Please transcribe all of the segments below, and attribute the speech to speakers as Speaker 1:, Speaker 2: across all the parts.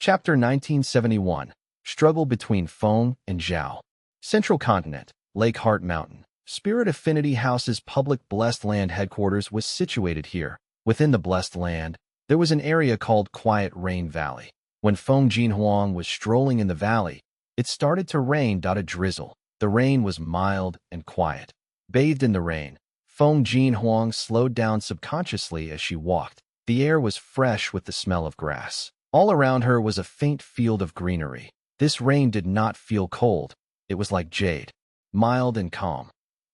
Speaker 1: Chapter 1971. Struggle between Feng and Zhao. Central Continent, Lake Heart Mountain. Spirit Affinity House's public Blessed Land headquarters was situated here. Within the Blessed Land, there was an area called Quiet Rain Valley. When Feng Jinhuang was strolling in the valley, it started to rain. A drizzle. The rain was mild and quiet. Bathed in the rain, Feng Jinhuang slowed down subconsciously as she walked. The air was fresh with the smell of grass. All around her was a faint field of greenery. This rain did not feel cold. It was like jade, mild and calm.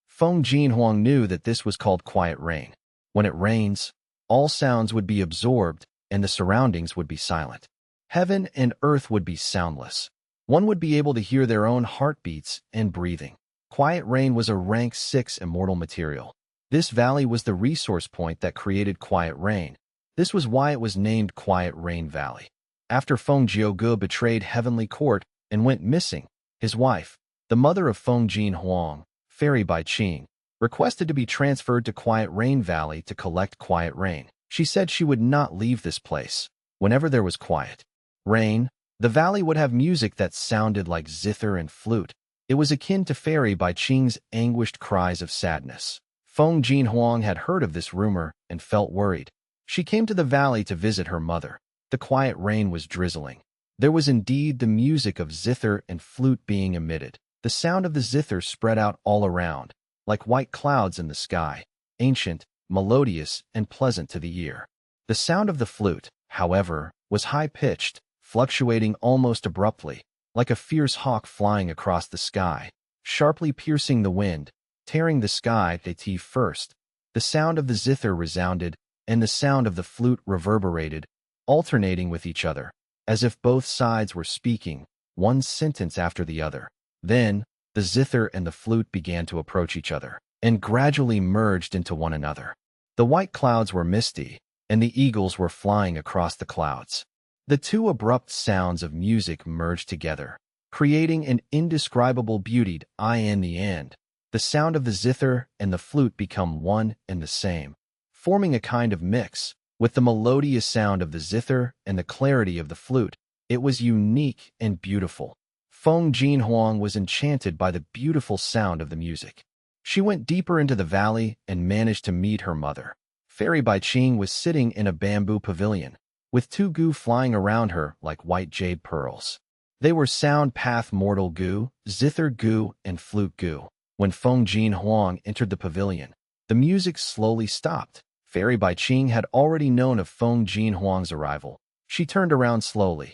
Speaker 1: Feng Jinhuang knew that this was called quiet rain. When it rains, all sounds would be absorbed and the surroundings would be silent. Heaven and earth would be soundless. One would be able to hear their own heartbeats and breathing. Quiet rain was a rank 6 immortal material. This valley was the resource point that created quiet rain. This was why it was named Quiet Rain Valley. After Feng Jiuge betrayed Heavenly Court and went missing, his wife, the mother of Feng Jinhuang, Fairy Bai Qing, requested to be transferred to Quiet Rain Valley to collect quiet rain. She said she would not leave this place. Whenever there was quiet rain, the valley would have music that sounded like zither and flute. It was akin to Fairy Bai Qing's anguished cries of sadness. Feng Jinhuang had heard of this rumor and felt worried. She came to the valley to visit her mother. The quiet rain was drizzling. There was indeed the music of zither and flute being emitted. The sound of the zither spread out all around, like white clouds in the sky, ancient, melodious, and pleasant to the ear. The sound of the flute, however, was high-pitched, fluctuating almost abruptly, like a fierce hawk flying across the sky, sharply piercing the wind, tearing the sky. First, the sound of the zither resounded, and the sound of the flute reverberated, alternating with each other, as if both sides were speaking, one sentence after the other. Then, the zither and the flute began to approach each other, and gradually merged into one another. The white clouds were misty, and the eagles were flying across the clouds. The two abrupt sounds of music merged together, creating an indescribable beauty. In the end, the sound of the zither and the flute become one and the same, forming a kind of mix. With the melodious sound of the zither and the clarity of the flute, it was unique and beautiful. Feng Jinhuang was enchanted by the beautiful sound of the music. She went deeper into the valley and managed to meet her mother. Fairy Bai Qing was sitting in a bamboo pavilion, with two gu flying around her like white jade pearls. They were sound path mortal gu, zither gu, and flute gu. When Feng Jinhuang entered the pavilion, the music slowly stopped. Fairy Bai Qing had already known of Feng Jinhuang's arrival. She turned around slowly.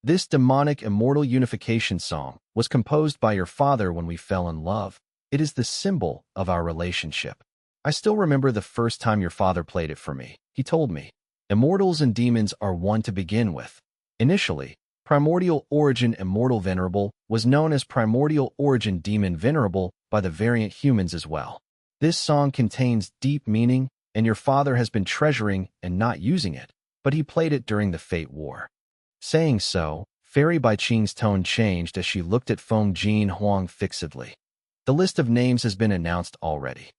Speaker 1: This demonic immortal unification song was composed by your father when we fell in love. It is the symbol of our relationship. I still remember the first time your father played it for me. He told me, immortals and demons are one to begin with. Initially, Primordial Origin Immortal Venerable was known as Primordial Origin Demon Venerable by the variant humans as well. This song contains deep meaning, and your father has been treasuring and not using it, but he played it during the Fate War. Saying so, Fairy Bai Qing's tone changed as she looked at Feng Jinhuang fixedly. The list of names has been announced already.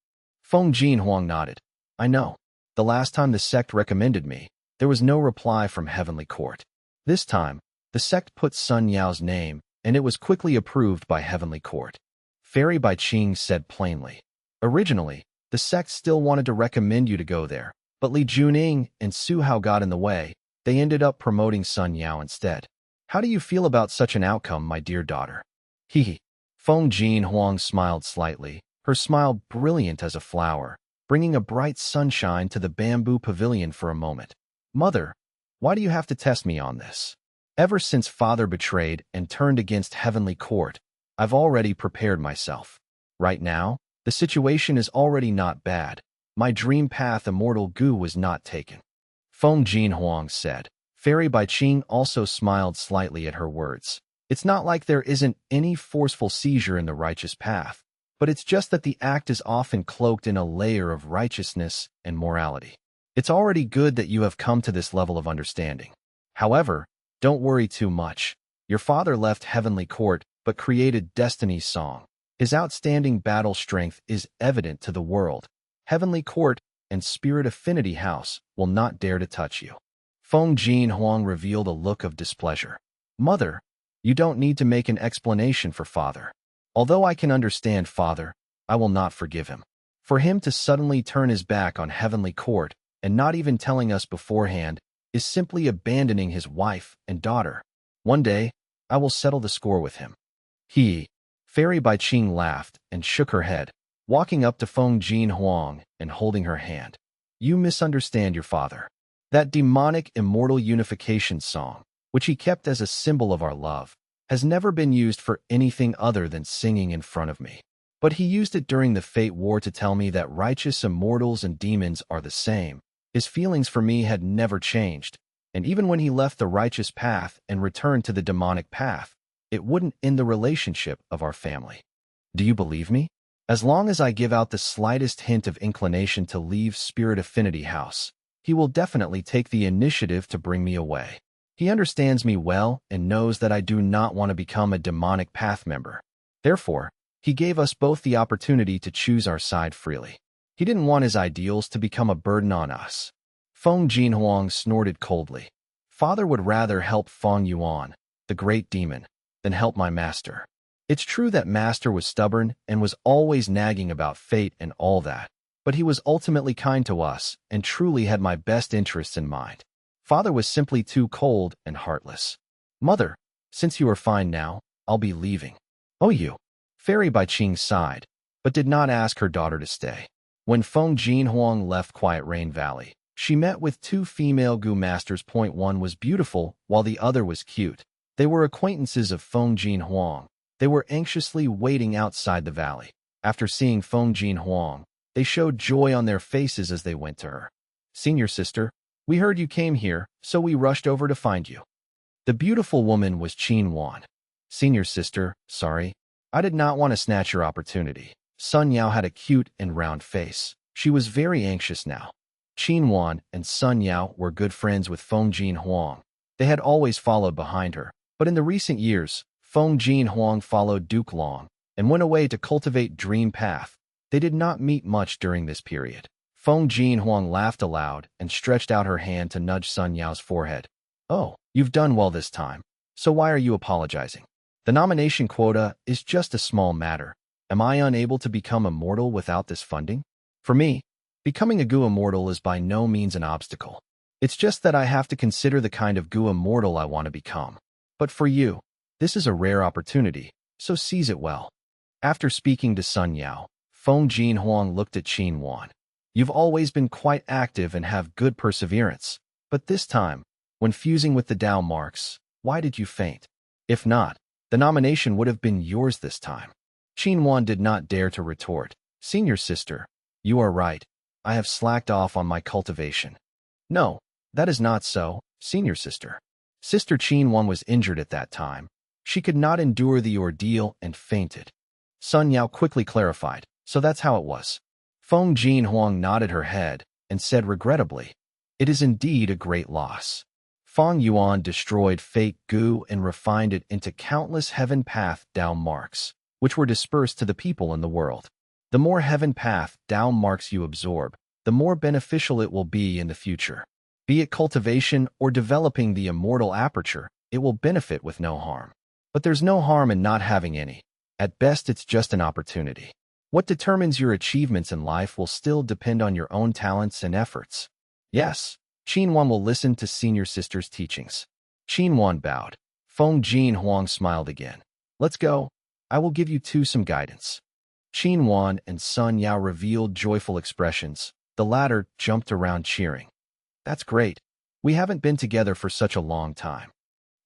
Speaker 1: Feng Jinhuang nodded. I know. The last time the sect recommended me, there was no reply from Heavenly Court. This time, the sect put Sun Yao's name, and it was quickly approved by Heavenly Court. Fairy Bai Qing said plainly. Originally, the sect still wanted to recommend you to go there, but Li Juning and Su Hao got in the way. They ended up promoting Sun Yao instead. How do you feel about such an outcome, my dear daughter? Hee. Feng Jinhuang smiled slightly, her smile brilliant as a flower, bringing a bright sunshine to the bamboo pavilion for a moment. Mother, why do you have to test me on this? Ever since father betrayed and turned against Heavenly Court, I've already prepared myself. Right now, the situation is already not bad. My dream path immortal gu was not taken. Feng Jinhuang said. Fairy Bai Qing also smiled slightly at her words. It's not like there isn't any forceful seizure in the righteous path, but it's just that the act is often cloaked in a layer of righteousness and morality. It's already good that you have come to this level of understanding. However, don't worry too much. Your father left Heavenly Court but created Destiny's song. His outstanding battle strength is evident to the world. Heavenly Court and Spirit Affinity House will not dare to touch you. Feng Huang revealed a look of displeasure. Mother, you don't need to make an explanation for father. Although I can understand father, I will not forgive him. For him to suddenly turn his back on heavenly court and not even telling us beforehand is simply abandoning his wife and daughter. One day, I will settle the score with him. Fairy Bai Qing laughed and shook her head, walking up to Feng Huang and holding her hand. You misunderstand your father. That demonic immortal unification song, which he kept as a symbol of our love, has never been used for anything other than singing in front of me. But he used it during the Fate War to tell me that righteous immortals and demons are the same. His feelings for me had never changed, and even when he left the righteous path and returned to the demonic path, it wouldn't end the relationship of our family. Do you believe me? As long as I give out the slightest hint of inclination to leave Spirit Affinity House, he will definitely take the initiative to bring me away. He understands me well and knows that I do not want to become a demonic path member. Therefore, he gave us both the opportunity to choose our side freely. He didn't want his ideals to become a burden on us. Feng Huang snorted coldly. Father would rather help Fang Yuan, the great demon, than help my master. It's true that master was stubborn and was always nagging about fate and all that, but he was ultimately kind to us and truly had my best interests in mind. Father was simply too cold and heartless. Mother, since you are fine now, I'll be leaving. Oh, you. Fairy Bai Qing sighed, but did not ask her daughter to stay. When Feng Huang left Quiet Rain Valley, she met with two female Gu masters. One was beautiful, while the other was cute. They were acquaintances of Feng Huang. They were anxiously waiting outside the valley. After seeing Feng Huang, they showed joy on their faces as they went to her. Senior sister, we heard you came here, so we rushed over to find you. The beautiful woman was Qin Wan. Senior sister, sorry. I did not want to snatch your opportunity. Sun Yao had a cute and round face. She was very anxious now. Qin Wan and Sun Yao were good friends with Feng Huang. They had always followed behind her, but in the recent years, Feng Huang followed Duke Long and went away to cultivate Dream Path. They did not meet much during this period. Feng Huang laughed aloud and stretched out her hand to nudge Sun Yao's forehead. Oh, you've done well this time, so why are you apologizing? The nomination quota is just a small matter. Am I unable to become immortal without this funding? For me, becoming a Gu immortal is by no means an obstacle. It's just that I have to consider the kind of Gu immortal I want to become. But for you, this is a rare opportunity, so seize it well. After speaking to Sun Yao, Feng Huang looked at Qin Wan. You've always been quite active and have good perseverance, but this time, when fusing with the Tao marks, why did you faint? If not, the nomination would have been yours this time. Qin Wan did not dare to retort. Senior sister, you are right. I have slacked off on my cultivation. No, that is not so, senior sister. Sister Qin Wan was injured at that time. She could not endure the ordeal and fainted. Sun Yao quickly clarified, so that's how it was. Feng Huang nodded her head and said regrettably, it is indeed a great loss. Fang Yuan destroyed fake Gu and refined it into countless heaven path Tao marks, which were dispersed to the people in the world. The more heaven path Tao marks you absorb, the more beneficial it will be in the future. Be it cultivation or developing the immortal aperture, it will benefit with no harm. But there's no harm in not having any. At best, it's just an opportunity. What determines your achievements in life will still depend on your own talents and efforts. Yes, Qin Wan will listen to senior sister's teachings. Qin Wan bowed. Feng Huang smiled again. Let's go. I will give you two some guidance. Qin Wan and Sun Yao revealed joyful expressions. The latter jumped around cheering. That's great. We haven't been together for such a long time.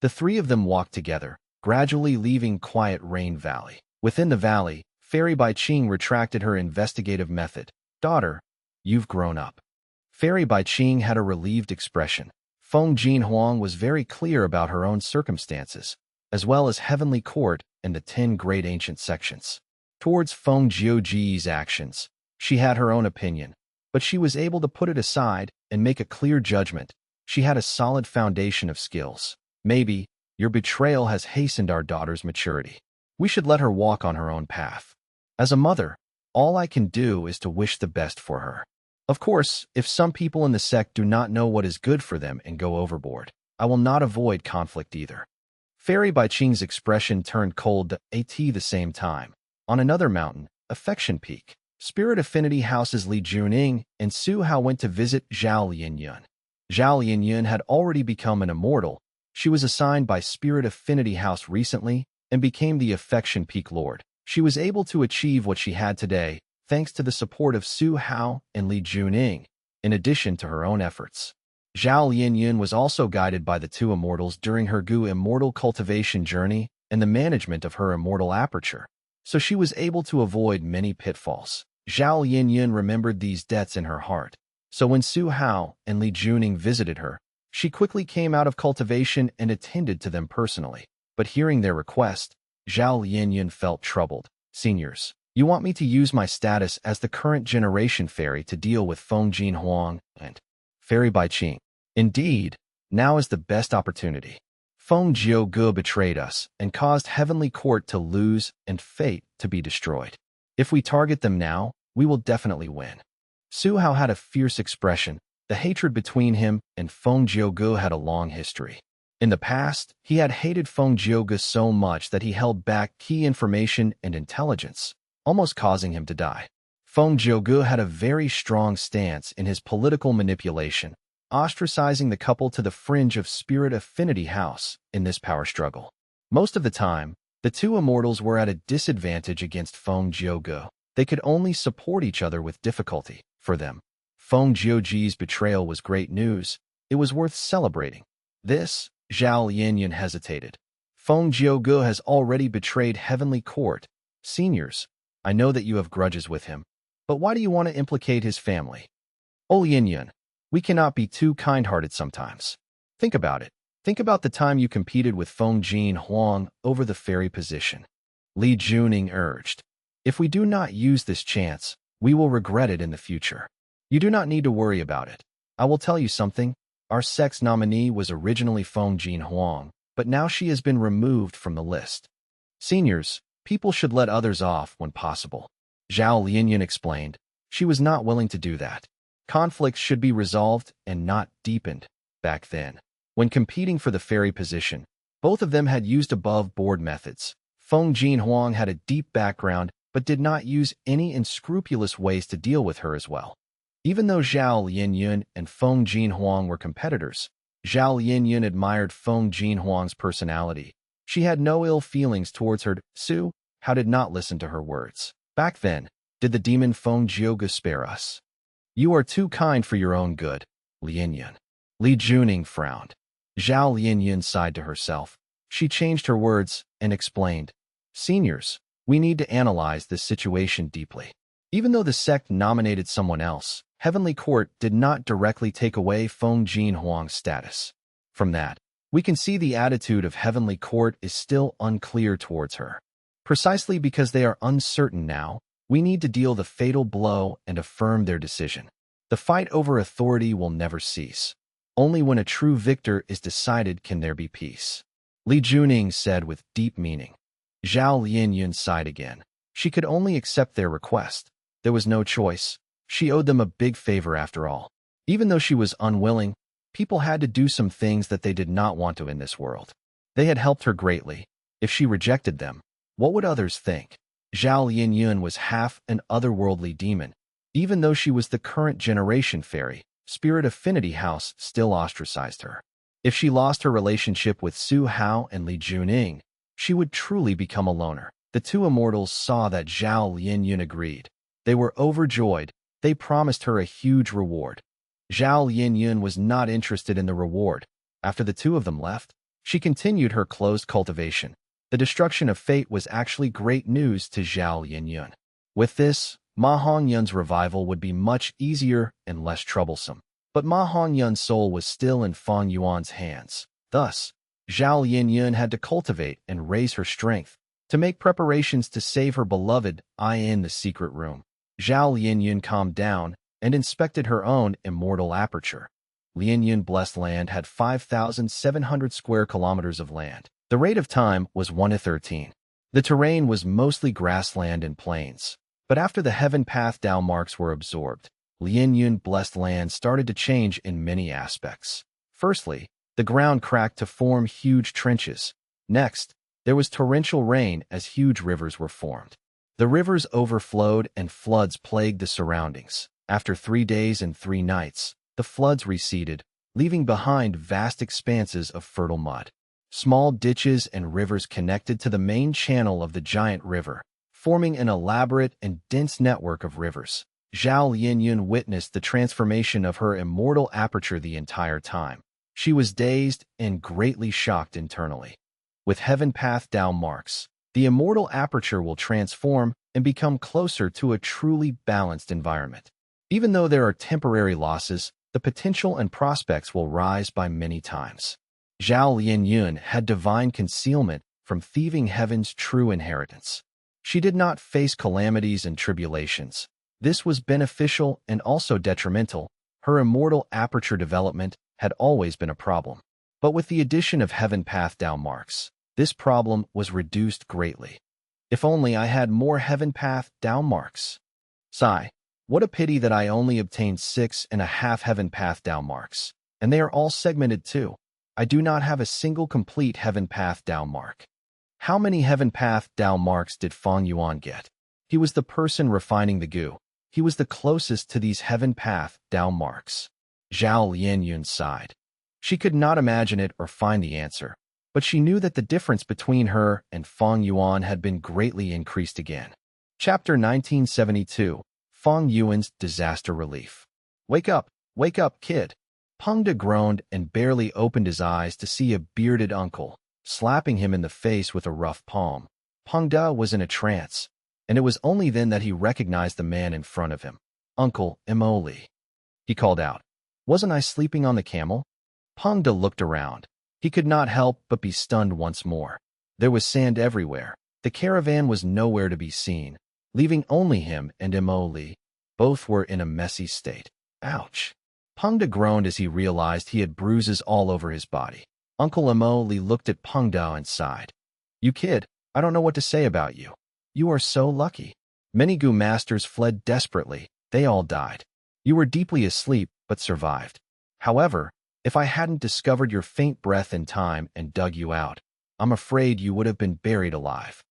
Speaker 1: The three of them walked together, gradually leaving Quiet Rain Valley. Within the valley, Fairy Bai Qing retracted her investigative method. Daughter, you've grown up. Fairy Bai Qing had a relieved expression. Feng Huang was very clear about her own circumstances, as well as Heavenly Court and the 10 great ancient sections. Towards Feng Jiuji's actions, she had her own opinion, but she was able to put it aside and make a clear judgment. She had a solid foundation of skills. Maybe, your betrayal has hastened our daughter's maturity. We should let her walk on her own path. As a mother, all I can do is to wish the best for her. Of course, if some people in the sect do not know what is good for them and go overboard, I will not avoid conflict either. Fairy Bai Qing's expression turned cold at the same time. On another mountain, Affection Peak, Spirit Affinity House's Li Juning and Su Hao went to visit Zhao Linyun. Zhao Linyun had already become an immortal. She was assigned by Spirit Affinity House recently and became the Affection Peak Lord. She was able to achieve what she had today thanks to the support of Su Hao and Li Juning, in addition to her own efforts. Zhao Linyun was also guided by the two immortals during her Gu immortal cultivation journey and the management of her immortal aperture, so she was able to avoid many pitfalls. Zhao Linyun remembered these debts in her heart, so when Su Hao and Li Juning visited her, she quickly came out of cultivation and attended to them personally. But hearing their request, Zhao Linyun felt troubled. Seniors, you want me to use my status as the current generation fairy to deal with Feng Huang and Fairy Bai Qing. Indeed, now is the best opportunity. Feng Jiuge betrayed us and caused Heavenly Court to lose and fate to be destroyed. If we target them now, we will definitely win. Su Hao had a fierce expression. The hatred between him and Feng Jiuge had a long history. In the past, he had hated Feng Jiuge so much that he held back key information and intelligence, almost causing him to die. Feng Jiuge had a very strong stance in his political manipulation, ostracizing the couple to the fringe of Spirit Affinity House in this power struggle. Most of the time, the two immortals were at a disadvantage against Feng Jiuge. They could only support each other with difficulty. For them, Feng Jiuge's betrayal was great news. It was worth celebrating. This, Zhao Linyun hesitated. Feng Jiuge has already betrayed Heavenly Court. Seniors, I know that you have grudges with him, but why do you want to implicate his family? Oh Linyun, we cannot be too kind-hearted sometimes. Think about it. Think about the time you competed with Feng Huang over the fairy position. Li Juning urged. If we do not use this chance, we will regret it in the future. You do not need to worry about it. I will tell you something. Our sect's nominee was originally Feng Huang, but now she has been removed from the list. Seniors, people should let others off when possible. Zhao Linyun explained. She was not willing to do that. Conflicts should be resolved and not deepened. Back then, when competing for the fairy position, both of them had used above-board methods. Feng Huang had a deep background but did not use any unscrupulous ways to deal with her as well. Even though Zhao Linyun and Feng Huang were competitors, Zhao Linyun admired Feng Huang's personality. She had no ill feelings towards her. Su Hao did not listen to her words. Back then, did the demon Feng Jiuge spare us? You are too kind for your own good, Linyun. Li Juning frowned. Zhao Linyun sighed to herself. She changed her words and explained, Seniors, we need to analyze this situation deeply. Even though the sect nominated someone else, Heavenly Court did not directly take away Feng Huang's status. From that, we can see the attitude of Heavenly Court is still unclear towards her. Precisely because they are uncertain now, we need to deal the fatal blow and affirm their decision. The fight over authority will never cease. Only when a true victor is decided can there be peace. Li Juning said with deep meaning. Zhao Linyun sighed again. She could only accept their request. There was no choice. She owed them a big favor after all. Even though she was unwilling, people had to do some things that they did not want to in this world. They had helped her greatly. If she rejected them, what would others think? Zhao Linyun was half an otherworldly demon. Even though she was the current generation fairy, Spirit Affinity House still ostracized her. If she lost her relationship with Su Hao and Li Juning, she would truly become a loner. The two immortals saw that Zhao Linyun agreed. They were overjoyed. They promised her a huge reward. Zhao Linyun was not interested in the reward. After the two of them left, she continued her closed cultivation. The destruction of fate was actually great news to Zhao Linyun. With this, Ma Hongyun's revival would be much easier and less troublesome. But Ma Hongyun's soul was still in Fang Yuan's hands. Thus, Zhao Linyun had to cultivate and raise her strength to make preparations to save her beloved in the secret room. Zhao Linyun calmed down and inspected her own immortal aperture. Linyun Blessed Land had 5,700 square kilometers of land. The rate of time was 1:13. The terrain was mostly grassland and plains. But after the heaven path Dao marks were absorbed, Lianyun blessed land started to change in many aspects. Firstly, the ground cracked to form huge trenches. Next, there was torrential rain as huge rivers were formed. The rivers overflowed and floods plagued the surroundings. After 3 days and 3 nights, the floods receded, leaving behind vast expanses of fertile mud. Small ditches and rivers connected to the main channel of the giant river, forming an elaborate and dense network of rivers. Zhao Lianyun witnessed the transformation of her immortal aperture the entire time. She was dazed and greatly shocked internally. With heaven path down marks, the immortal aperture will transform and become closer to a truly balanced environment. Even though there are temporary losses, the potential and prospects will rise by many times. Zhao Lianyun had divine concealment from thieving heaven's true inheritance. She did not face calamities and tribulations. This was beneficial and also detrimental. Her immortal aperture development had always been a problem. But with the addition of heaven path down marks, this problem was reduced greatly. If only I had more heaven path down marks. Sigh. What a pity that I only obtained 6.5 heaven path down marks, and they are all segmented too. I do not have a single complete heaven path down mark. How many heaven path down marks did Fang Yuan get? He was the person refining the goo. He was the closest to these heaven path down marks. Zhao Lianyun sighed. She could not imagine it or find the answer, but she knew that the difference between her and Fang Yuan had been greatly increased again. Chapter 1972. Fang Yuan's Disaster Relief. Wake up, kid. Peng De groaned and barely opened his eyes to see a bearded uncle, slapping him in the face with a rough palm. Peng De was in a trance, and it was only then that he recognized the man in front of him. Uncle Emoli. He called out. Wasn't I sleeping on the camel? Peng De looked around. He could not help but be stunned once more. There was sand everywhere. The caravan was nowhere to be seen, leaving only him and Emoli. Both were in a messy state. Ouch. Peng De groaned as he realized he had bruises all over his body. Uncle Emoli looked at Peng De and sighed. You kid, I don't know what to say about you. You are so lucky. Many Gu masters fled desperately. They all died. You were deeply asleep, but survived. However, if I hadn't discovered your faint breath in time and dug you out, I'm afraid you would have been buried alive.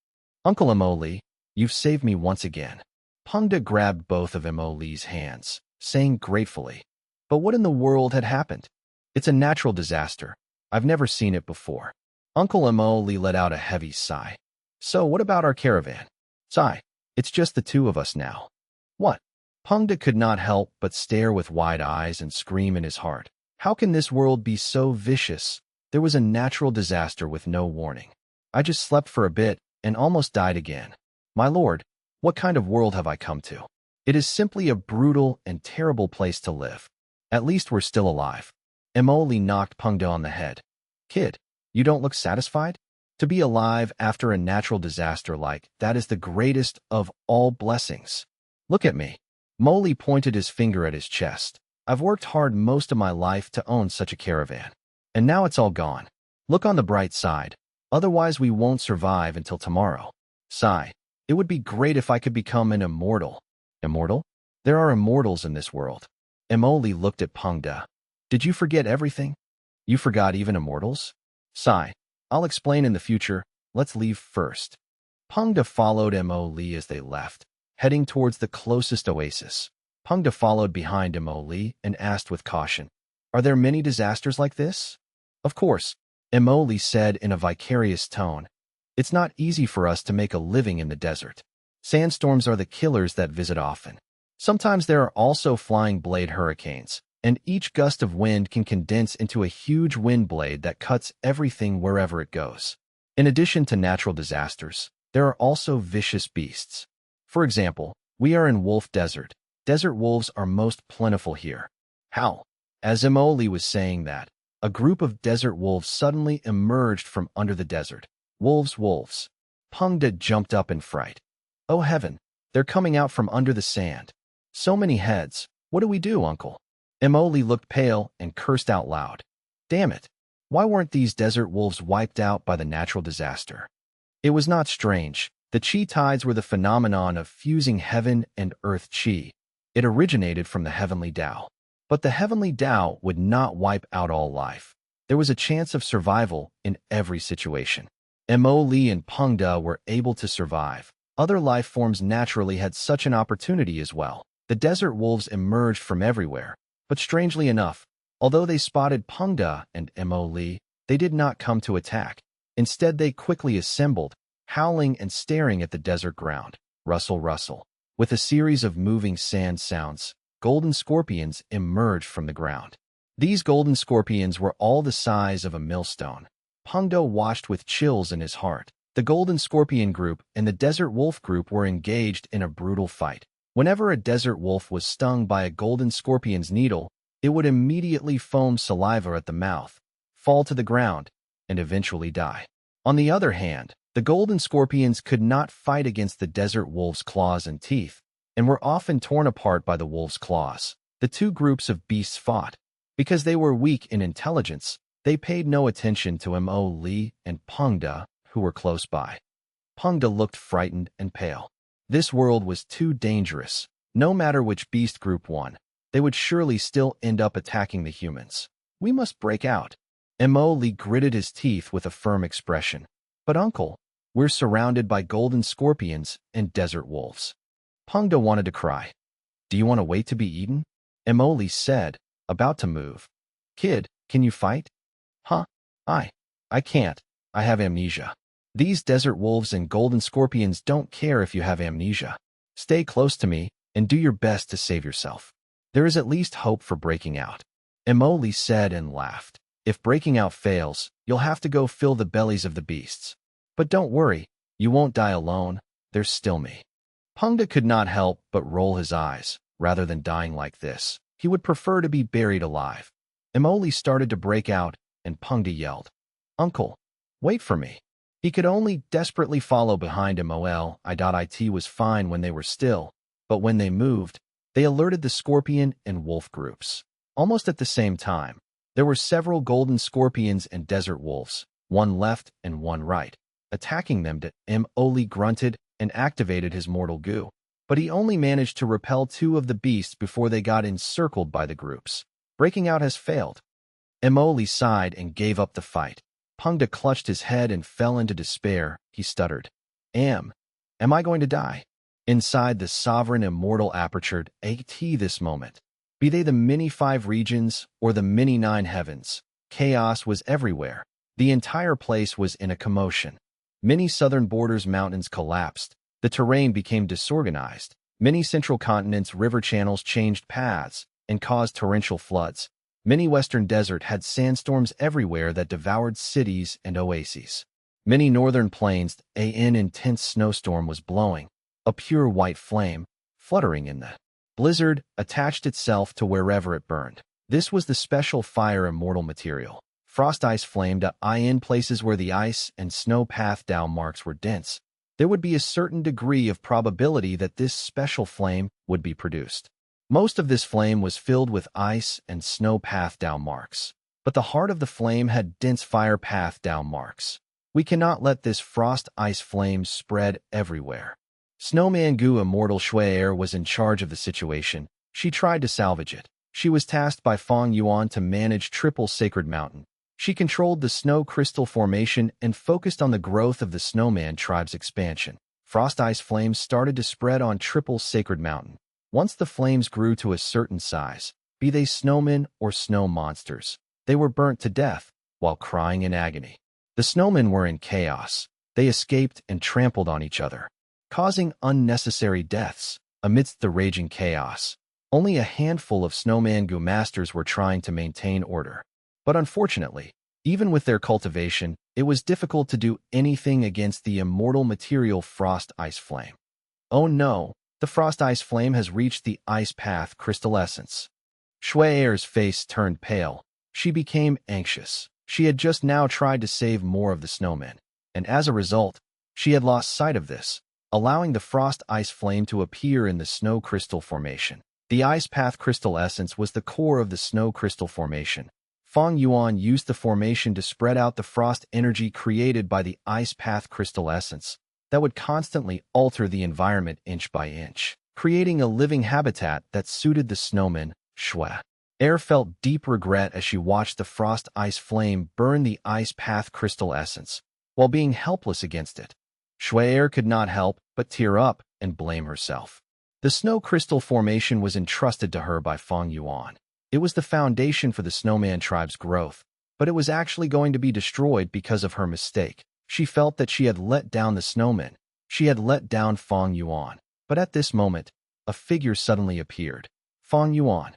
Speaker 1: Uncle Emoli, you've saved me once again. Peng De grabbed both of Emoli's hands, saying gratefully, but what in the world had happened? It's a natural disaster. I've never seen it before. Uncle Emoli let out a heavy sigh. So what about our caravan? Sigh. It's just the two of us now. What? Peng De could not help but stare with wide eyes and scream in his heart. How can this world be so vicious? There was a natural disaster with no warning. I just slept for a bit and almost died again. My lord, what kind of world have I come to? It is simply a brutal and terrible place to live. At least we're still alive. Emoli knocked Peng De on the head. Kid, you don't look satisfied? To be alive after a natural disaster like that is the greatest of all blessings. Look at me. Moli pointed his finger at his chest. I've worked hard most of my life to own such a caravan. And now it's all gone. Look on the bright side. Otherwise we won't survive until tomorrow. Sigh. It would be great if I could become an immortal. Immortal? There are immortals in this world. Emoli looked at Peng De. Did you forget everything? You forgot even immortals? Sigh. I'll explain in the future. Let's leave first. Peng De followed Emoli as they left, heading towards the closest oasis. Peng De followed behind Emoli and asked with caution, Are there many disasters like this? Of course, Emoli said in a vicarious tone. It's not easy for us to make a living in the desert. Sandstorms are the killers that visit often. Sometimes there are also flying blade hurricanes, and each gust of wind can condense into a huge wind blade that cuts everything wherever it goes. In addition to natural disasters, there are also vicious beasts. For example, we are in Wolf Desert. Desert wolves are most plentiful here. How? As Emoli was saying that, a group of desert wolves suddenly emerged from under the desert. Wolves. Peng De jumped up in fright. Oh heaven, they're coming out from under the sand. So many heads. What do we do, uncle? Emoli looked pale and cursed out loud. Damn it. Why weren't these desert wolves wiped out by the natural disaster? It was not strange. The chi tides were the phenomenon of fusing heaven and earth chi. It originated from the heavenly Tao. But the heavenly Tao would not wipe out all life. There was a chance of survival in every situation. Mo Li and Peng De were able to survive. Other life forms naturally had such an opportunity as well. The desert wolves emerged from everywhere. But strangely enough, although they spotted Peng De and Mo Li, they did not come to attack. Instead, they quickly assembled, howling and staring at the desert ground. Rustle, rustle. With a series of moving sand sounds, golden scorpions emerged from the ground. These golden scorpions were all the size of a millstone. Peng De watched with chills in his heart. The golden scorpion group and the desert wolf group were engaged in a brutal fight. Whenever a desert wolf was stung by a golden scorpion's needle, it would immediately foam saliva at the mouth, fall to the ground, and eventually die. On the other hand, the golden scorpions could not fight against the desert wolf's claws and teeth, and were often torn apart by the wolf's claws. The two groups of beasts fought. Because they were weak in intelligence, they paid no attention to Mo Li and Peng De, who were close by. Peng De looked frightened and pale. This world was too dangerous. No matter which beast group won, they would surely still end up attacking the humans. We must break out. Mo Li gritted his teeth with a firm expression. But uncle, we're surrounded by golden scorpions and desert wolves. Peng De wanted to cry. Do you want to wait to be eaten? Mo Li said, about to move. Kid, can you fight? Huh? I can't. I have amnesia. These desert wolves and golden scorpions don't care if you have amnesia. Stay close to me and do your best to save yourself. There is at least hope for breaking out. Mo Li said and laughed. If breaking out fails, you'll have to go fill the bellies of the beasts. But don't worry, you won't die alone. There's still me. Peng De could not help but roll his eyes. Rather than dying like this, he would prefer to be buried alive. Mo Li started to break out, and Peng De yelled, Uncle, wait for me. He could only desperately follow behind Mol. It was fine when they were still, but when they moved, they alerted the scorpion and wolf groups. Almost at the same time, there were several golden scorpions and desert wolves, one left and one right, attacking them. Mo Li grunted and activated his mortal goo, but he only managed to repel two of the beasts before they got encircled by the groups. Breaking out has failed. Mo Li sighed and gave up the fight. Peng De clutched his head and fell into despair. He stuttered. Am I going to die? Inside the sovereign immortal apertured this moment. Be they the many 5 regions or the many 9 heavens, chaos was everywhere. The entire place was in a commotion. Many southern borders mountains collapsed. The terrain became disorganized. Many central continents' river channels changed paths and caused torrential floods. Many western desert had sandstorms everywhere that devoured cities and oases. Many northern plains, an intense snowstorm was blowing. A pure white flame, fluttering in the blizzard, attached itself to wherever it burned. This was the special fire immortal material. Frost ice flamed in places where the ice and snow path down marks were dense. There would be a certain degree of probability that this special flame would be produced. Most of this flame was filled with ice and snow path down marks. But the heart of the flame had dense fire path down marks. We cannot let this frost ice flame spread everywhere. Snowman Gu Immortal Shui was in charge of the situation. She tried to salvage it. She was tasked by Fang Yuan to manage Triple Sacred Mountain. She controlled the snow crystal formation and focused on the growth of the snowman tribe's expansion. Frost ice flames started to spread on Triple Sacred Mountain. Once the flames grew to a certain size, be they snowmen or snow monsters, they were burnt to death while crying in agony. The snowmen were in chaos. They escaped and trampled on each other, causing unnecessary deaths amidst the raging chaos. Only a handful of snowman Gu masters were trying to maintain order. But unfortunately, even with their cultivation, it was difficult to do anything against the immortal material frost ice flame. Oh no! The frost ice flame has reached the ice path crystal essence. Shui'er's face turned pale. She became anxious. She had just now tried to save more of the snowmen, and as a result, she had lost sight of this, allowing the frost ice flame to appear in the snow crystal formation. The ice path crystal essence was the core of the snow crystal formation. Fang Yuan used the formation to spread out the frost energy created by the ice path crystal essence that would constantly alter the environment inch by inch. creating a living habitat that suited the snowman, Shui. Air felt deep regret as she watched the frost ice flame burn the ice path crystal essence, while being helpless against it. Shui Air could not help but tear up and blame herself. The snow crystal formation was entrusted to her by Fang Yuan. It was the foundation for the snowman tribe's growth, but it was actually going to be destroyed because of her mistake. She felt that she had let down the snowman. She had let down Fang Yuan. But at this moment, a figure suddenly appeared. Fang Yuan.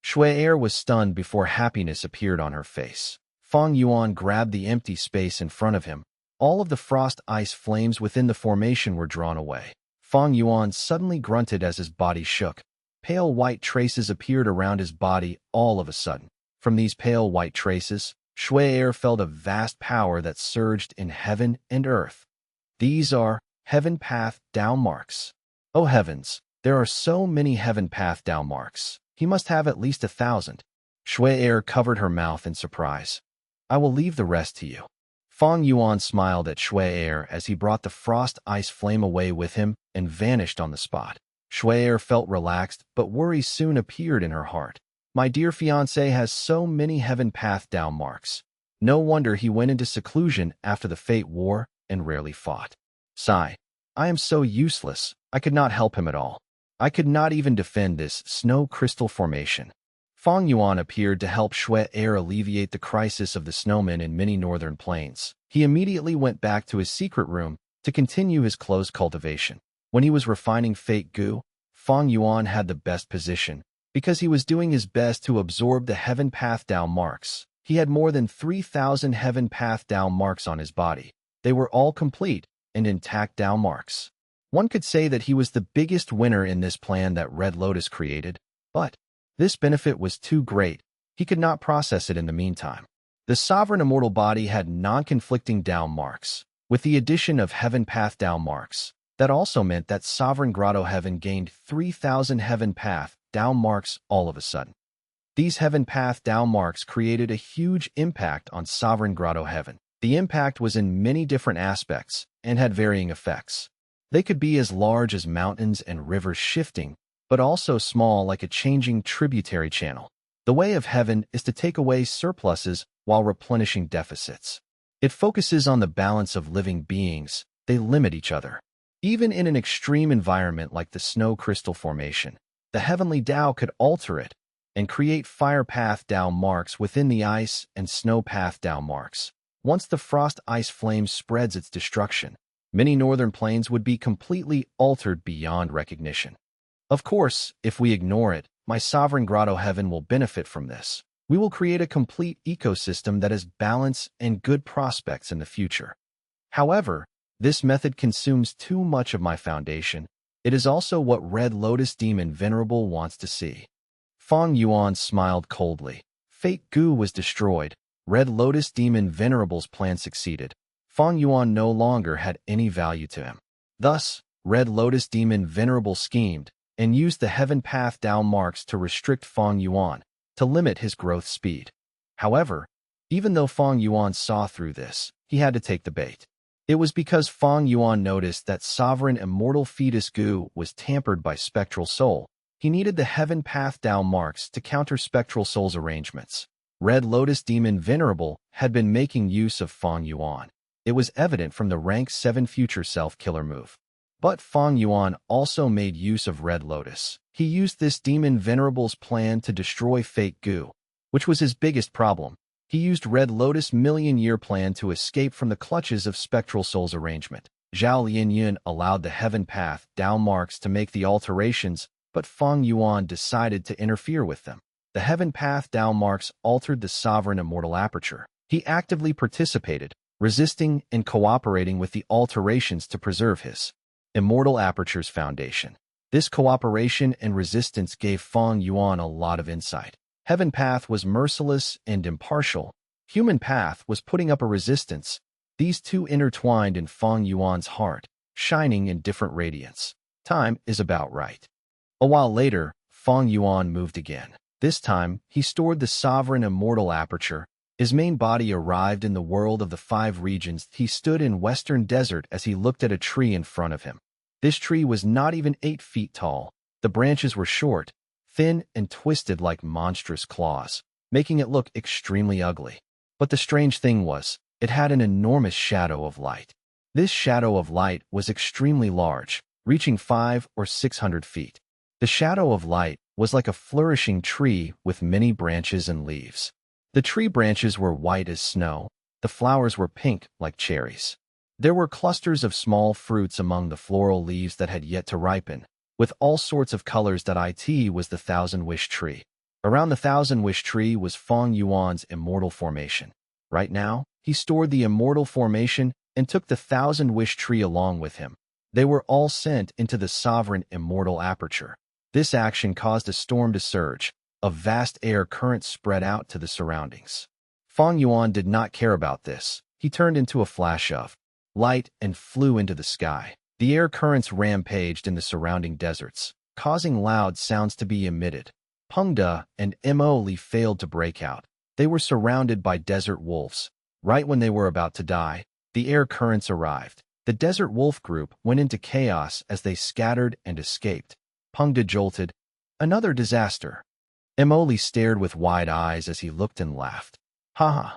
Speaker 1: Shui Air was stunned before happiness appeared on her face. Fang Yuan grabbed the empty space in front of him. All of the frost ice flames within the formation were drawn away. Fang Yuan suddenly grunted as his body shook. Pale white traces appeared around his body all of a sudden. From these pale white traces, Shui Air felt a vast power that surged in heaven and earth. These are heaven path down marks. Oh heavens, there are so many heaven path down marks. He must have at least 1,000. Shui Air covered her mouth in surprise. I will leave the rest to you. Fang Yuan smiled at Shui Air as he brought the frost ice flame away with him and vanished on the spot. Shui Air felt relaxed, but worry soon appeared in her heart. My dear fiancé has so many heaven path down marks. No wonder he went into seclusion after the Fate War and rarely fought. Sigh. I am so useless, I could not help him at all. I could not even defend this snow crystal formation. Fang Yuan appeared to help Shui Air alleviate the crisis of the snowmen in many northern plains. He immediately went back to his secret room to continue his closed cultivation. When he was refining fake goo, Fang Yuan had the best position because he was doing his best to absorb the heaven path down marks. He had more than 3,000 heaven path down marks on his body. They were all complete and intact down marks. One could say that he was the biggest winner in this plan that Red Lotus created, but this benefit was too great. He could not process it in the meantime. The sovereign immortal body had non-conflicting down marks. With the addition of heaven path down marks, that also meant that sovereign grotto heaven gained 3,000 heaven path down marks all of a sudden. These heaven path down marks created a huge impact on sovereign grotto heaven. The impact was in many different aspects and had varying effects. They could be as large as mountains and rivers shifting, but also small like a changing tributary channel. The way of heaven is to take away surpluses while replenishing deficits. It focuses on the balance of living beings. They limit each other. Even in an extreme environment like the snow crystal formation, the heavenly Tao could alter it and create fire path down marks within the ice and snow path down marks. Once the frost ice flame spreads its destruction, many northern plains would be completely altered beyond recognition. Of course, if we ignore it, my sovereign grotto heaven will benefit from this. We will create a complete ecosystem that has balance and good prospects in the future. However, this method consumes too much of my foundation. It is also what Red Lotus Demon Venerable wants to see. Fang Yuan smiled coldly. Fate Goo was destroyed. Red Lotus Demon Venerable's plan succeeded. Fang Yuan no longer had any value to him. Thus, Red Lotus Demon Venerable schemed and used the heaven path down marks to restrict Fang Yuan, to limit his growth speed. However, even though Fang Yuan saw through this, he had to take the bait. It was because Fang Yuan noticed that sovereign immortal fetus Gu was tampered by Spectral Soul. He needed the heaven path down marks to counter Spectral Soul's arrangements. Red Lotus Demon Venerable had been making use of Fang Yuan. It was evident from the rank 7 future self-killer move. But Fang Yuan also made use of Red Lotus. He used this Demon Venerable's plan to destroy Fate Gu, which was his biggest problem. He used Red Lotus Million-Year Plan to escape from the clutches of Spectral Soul's arrangement. Zhao Lianyun allowed the Heaven Path down marks to make the alterations, but Fang Yuan decided to interfere with them. The Heaven Path down marks altered the Sovereign Immortal Aperture. He actively participated, resisting and cooperating with the alterations to preserve his Immortal Aperture's foundation. This cooperation and resistance gave Fang Yuan a lot of insight. Heaven Path was merciless and impartial. Human Path was putting up a resistance. These two intertwined in Fang Yuan's heart, shining in different radiance. Time is about right. A while later, Fang Yuan moved again. This time, he stored the Sovereign Immortal Aperture. His main body arrived in the world of the 5 regions. He stood in Western Desert as he looked at a tree in front of him. This tree was not even 8 feet tall. The branches were short, thin, and twisted like monstrous claws, making it look extremely ugly. But the strange thing was, it had an enormous shadow of light. This shadow of light was extremely large, reaching 500 or 600 feet. The shadow of light was like a flourishing tree with many branches and leaves. The tree branches were white as snow. The flowers were pink like cherries. There were clusters of small fruits among the floral leaves that had yet to ripen, with all sorts of colors. It was the Thousand-Wish Tree. Around the Thousand-Wish Tree was Fang Yuan's immortal formation. Right now, he stored the immortal formation and took the Thousand-Wish Tree along with him. They were all sent into the sovereign immortal aperture. This action caused a storm to surge. A vast air current spread out to the surroundings. Fang Yuan did not care about this. He turned into a flash of light and flew into the sky. The air currents rampaged in the surrounding deserts, causing loud sounds to be emitted. Peng-De and Mo failed to break out. They were surrounded by desert wolves. Right when they were about to die, the air currents arrived. The desert wolf group went into chaos as they scattered and escaped. Peng-De jolted. Another disaster. Mo stared with wide eyes as he looked and laughed. Haha,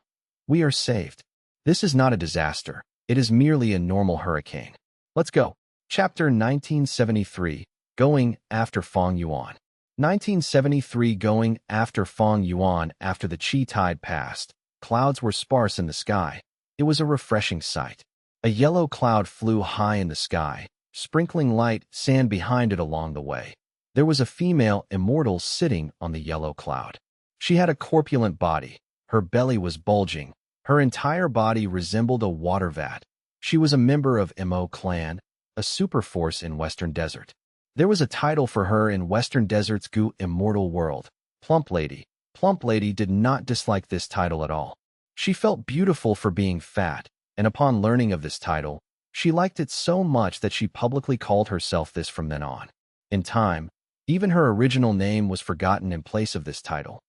Speaker 1: we are saved. This is not a disaster. It is merely a normal hurricane. Let's go. Chapter 1973, Going After Fang Yuan. 1973 Going after Fang Yuan. After the Qi tide passed, clouds were sparse in the sky. It was a refreshing sight. A yellow cloud flew high in the sky, sprinkling light sand behind it along the way. There was a female immortal sitting on the yellow cloud. She had a corpulent body. Her belly was bulging. Her entire body resembled a water vat. She was a member of Mo clan, a superforce in Western Desert. There was a title for her in Western Desert's immortal world, Plump Lady. Plump Lady did not dislike this title at all. She felt beautiful for being fat, and upon learning of this title, she liked it so much that she publicly called herself this from then on. In time, even her original name was forgotten in place of this title.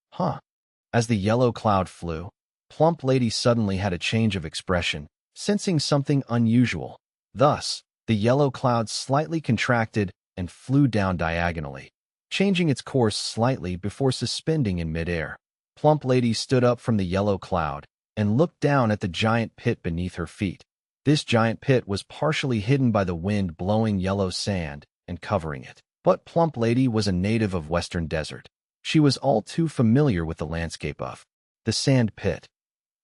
Speaker 1: As the yellow cloud flew, Plump Lady suddenly had a change of expression, sensing something unusual. Thus, the yellow cloud slightly contracted and flew down diagonally, changing its course slightly before suspending in midair. Plump Lady stood up from the yellow cloud and looked down at the giant pit beneath her feet. This giant pit was partially hidden by the wind blowing yellow sand and covering it. But Plump Lady was a native of Western Desert. She was all too familiar with the landscape of the sand pit.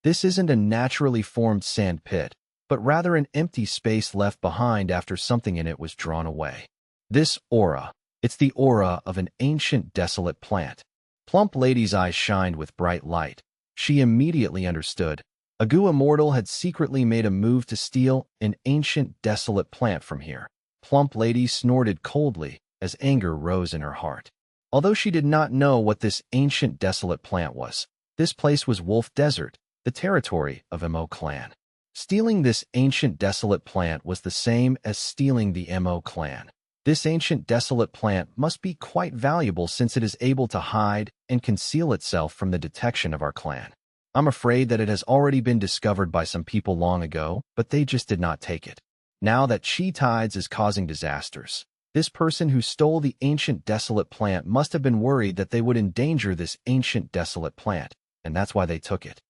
Speaker 1: This isn't a naturally formed sand pit, but rather an empty space left behind after something in it was drawn away. This aura, it's the aura of an ancient desolate plant. Plump Lady's eyes shined with bright light. She immediately understood. A immortal had secretly made a move to steal an ancient desolate plant from here. Plump Lady snorted coldly as anger rose in her heart. Although she did not know what this ancient desolate plant was, this place was Wolf Desert, the territory of Mo clan. Stealing this ancient desolate plant was the same as stealing the Mo clan. This ancient desolate plant must be quite valuable since it is able to hide and conceal itself from the detection of our clan. I'm afraid that it has already been discovered by some people long ago, but they just did not take it. Now that Qi tides is causing disasters, this person who stole the ancient desolate plant must have been worried that they would endanger this ancient desolate plant, and that's why they took it.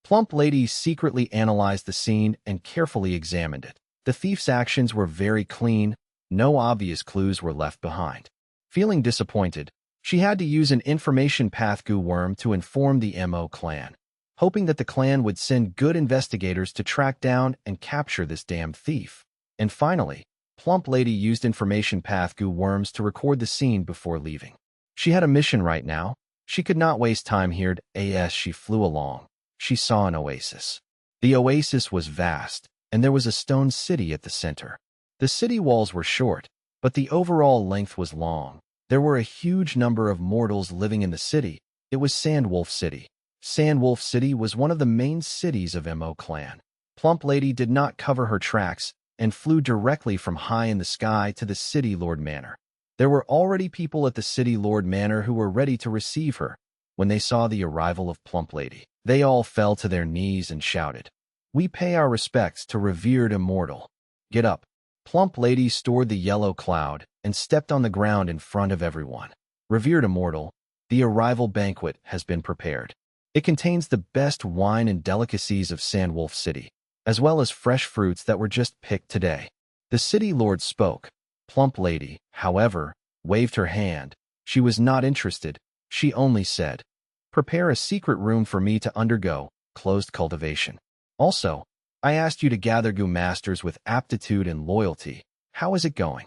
Speaker 1: Plump Lady secretly analyzed the scene and carefully examined it. The thief's actions were very clean. No obvious clues were left behind. Feeling disappointed, she had to use an information path worm to inform the Mo clan, hoping that the clan would send good investigators to track down and capture this damn thief. And finally, Plump Lady used information path worms to record the scene before leaving. She had a mission right now. She could not waste time here. As she flew along, she saw an oasis. The oasis was vast, and there was a stone city at the center. The city walls were short, but the overall length was long. There were a huge number of mortals living in the city. It was Sandwolf City. Sandwolf City was one of the main cities of Mo clan. Plump Lady did not cover her tracks and flew directly from high in the sky to the City Lord Manor. There were already people at the City Lord Manor who were ready to receive her. When they saw the arrival of Plump Lady, they all fell to their knees and shouted, "We pay our respects to revered immortal. Get up. Plump Lady stored the yellow cloud and stepped on the ground in front of everyone. Revered immortal, the arrival banquet has been prepared. It contains the best wine and delicacies of Sandwolf City, as well as fresh fruits that were just picked today. The city lord spoke. Plump Lady, however, waved her hand. She was not interested. She only said, "Prepare a secret room for me to undergo closed cultivation. Also, I asked you to gather Gu masters with aptitude and loyalty. How is it going?"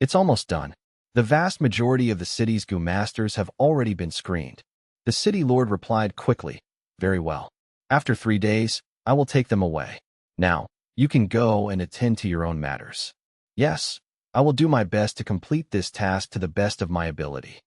Speaker 1: "It's almost done. The vast majority of the city's Gu masters have already been screened." The city lord replied quickly, "Very well. After 3 days, I will take them away. Now, you can go and attend to your own matters." "Yes, I will do my best to complete this task to the best of my ability."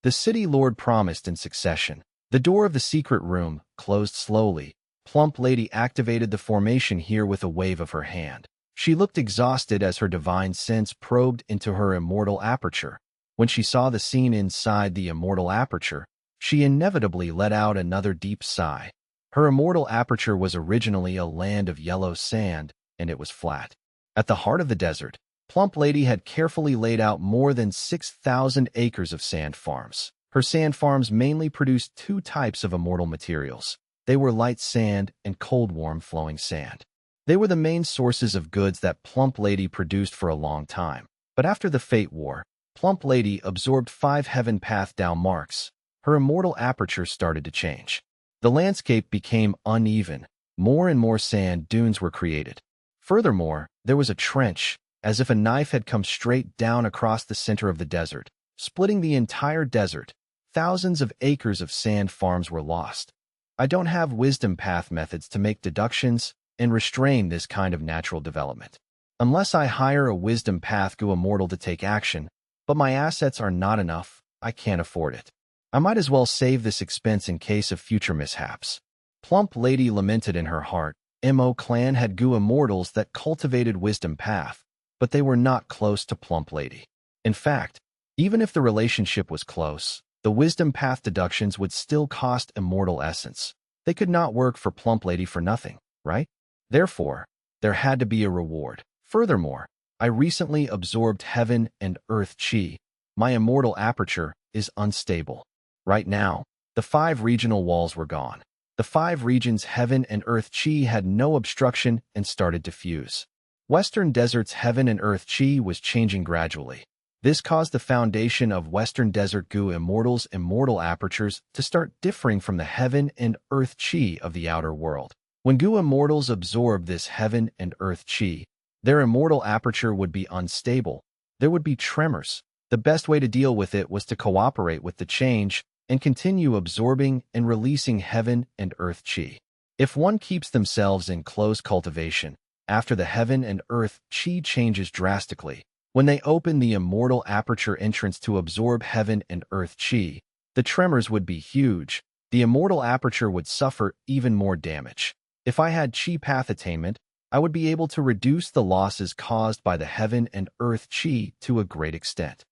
Speaker 1: The city lord promised in succession. The door of the secret room closed slowly. Plump Lady activated the formation here with a wave of her hand. She looked exhausted as her divine sense probed into her immortal aperture. When she saw the scene inside the immortal aperture, she inevitably let out another deep sigh. Her immortal aperture was originally a land of yellow sand, and it was flat. At the heart of the desert, Plump Lady had carefully laid out more than 6,000 acres of sand farms. Her sand farms mainly produced 2 types of immortal materials. They were light sand and cold warm flowing sand. They were the main sources of goods that Plump Lady produced for a long time. But after the Fate War, Plump Lady absorbed 5 Heaven Path Down marks. Her immortal aperture started to change. The landscape became uneven. More and more sand dunes were created. Furthermore, there was a trench, as if a knife had come straight down across the center of the desert, splitting the entire desert. Thousands of acres of sand farms were lost. I don't have wisdom path methods to make deductions and restrain this kind of natural development. Unless I hire a wisdom path Gu immortal to take action, but my assets are not enough, I can't afford it. I might as well save this expense in case of future mishaps." Plump Lady lamented in her heart. Mo clan had Gu immortals that cultivated wisdom path, but they were not close to Plump Lady. In fact, even if the relationship was close, the wisdom path deductions would still cost immortal essence. They could not work for Plump Lady for nothing, right? Therefore, there had to be a reward. Furthermore, I recently absorbed heaven and earth chi. My immortal aperture is unstable. Right now, the 5 regional walls were gone. The 5 regions heaven and earth chi had no obstruction and started to fuse. Western Desert's heaven and earth chi was changing gradually. This caused the foundation of Western Desert Gu immortals' immortal apertures to start differing from the heaven and earth chi of the outer world. When Gu immortals absorbed this heaven and earth chi, their immortal aperture would be unstable. There would be tremors. The best way to deal with it was to cooperate with the change and continue absorbing and releasing heaven and earth chi. If one keeps themselves in close cultivation, after the heaven and earth chi changes drastically, when they open the immortal aperture entrance to absorb heaven and earth chi, the tremors would be huge. The immortal aperture would suffer even more damage. If I had chi path attainment, I would be able to reduce the losses caused by the heaven and earth chi to a great extent.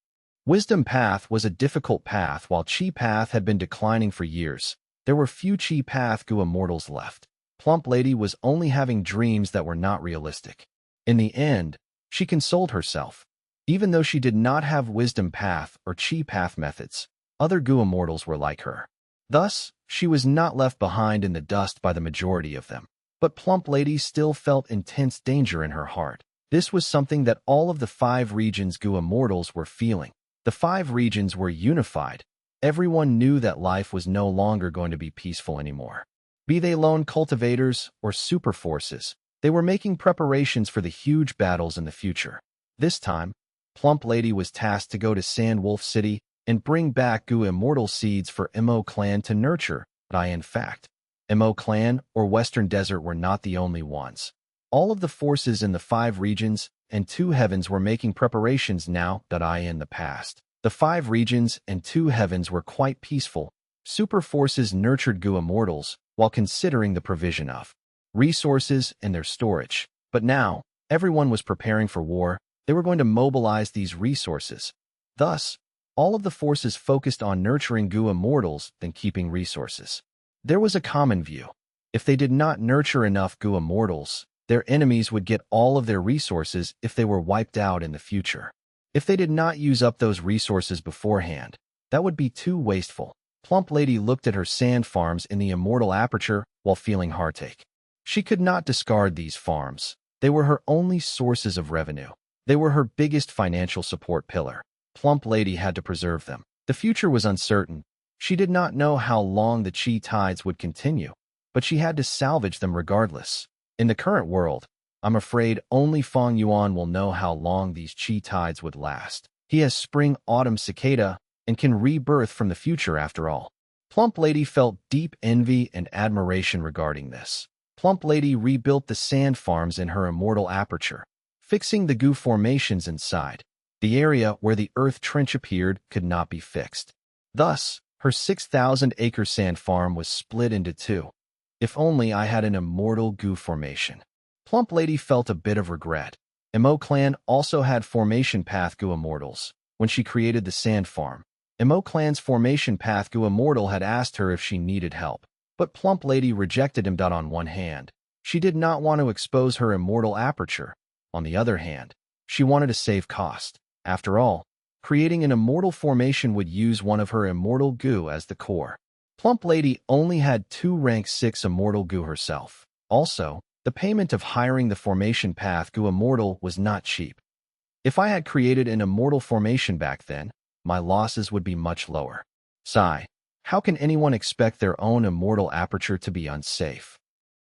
Speaker 1: Wisdom path was a difficult path while chi path had been declining for years. There were few chi path Gu immortals left. Plump Lady was only having dreams that were not realistic. In the end, she consoled herself. Even though she did not have wisdom path or chi path methods, other Gu immortals were like her. Thus, she was not left behind in the dust by the majority of them. But Plump Lady still felt intense danger in her heart. This was something that all of the 5 regions Gu immortals were feeling. The 5 regions were unified. Everyone knew that life was no longer going to be peaceful anymore. Be they lone cultivators or super forces, they were making preparations for the huge battles in the future. This time, Plump Lady was tasked to go to Sandwolf City and bring back Gu immortal seeds for Mo clan to nurture. In fact, Mo clan or Western Desert were not the only ones. All of the forces in the 5 regions and 2 heavens were making preparations now. In the past, the 5 regions and 2 heavens were quite peaceful. Super forces nurtured Gu immortals while considering the provision of resources and their storage. But now, everyone was preparing for war. They were going to mobilize these resources. Thus, all of the forces focused on nurturing Gu immortals than keeping resources. There was a common view. If they did not nurture enough Gu immortals, Their enemies would get all of their resources if they were wiped out in the future. If they did not use up those resources beforehand, that would be too wasteful. Plump Lady looked at her sand farms in the immortal aperture while feeling heartache. She could not discard these farms. They were her only sources of revenue. They were her biggest financial support pillar. Plump Lady had to preserve them. The future was uncertain. She did not know how long the chi tides would continue, but she had to salvage them regardless. In the current world, I'm afraid only Fang Yuan will know how long these chi tides would last. He has spring-autumn cicada and can rebirth from the future after all. Plump Lady felt deep envy and admiration regarding this. Plump Lady rebuilt the sand farms in her immortal aperture, fixing the goo formations inside. The area where the earth trench appeared could not be fixed. Thus, her 6,000-acre sand farm was split into two. If only I had an immortal goo formation. Plump Lady felt a bit of regret. Emo Clan also had formation path goo immortals. When she created the sand farm, Emo Clan's formation path goo immortal had asked her if she needed help. But Plump Lady rejected him. On one hand, she did not want to expose her immortal aperture. On the other hand, she wanted to save cost. After all, creating an immortal formation would use one of her immortal goo as the core. Plump Lady only had 2 rank 6 immortal goo herself. Also, the payment of hiring the formation path goo immortal was not cheap. If I had created an immortal formation back then, my losses would be much lower. Sigh. How can anyone expect their own immortal aperture to be unsafe?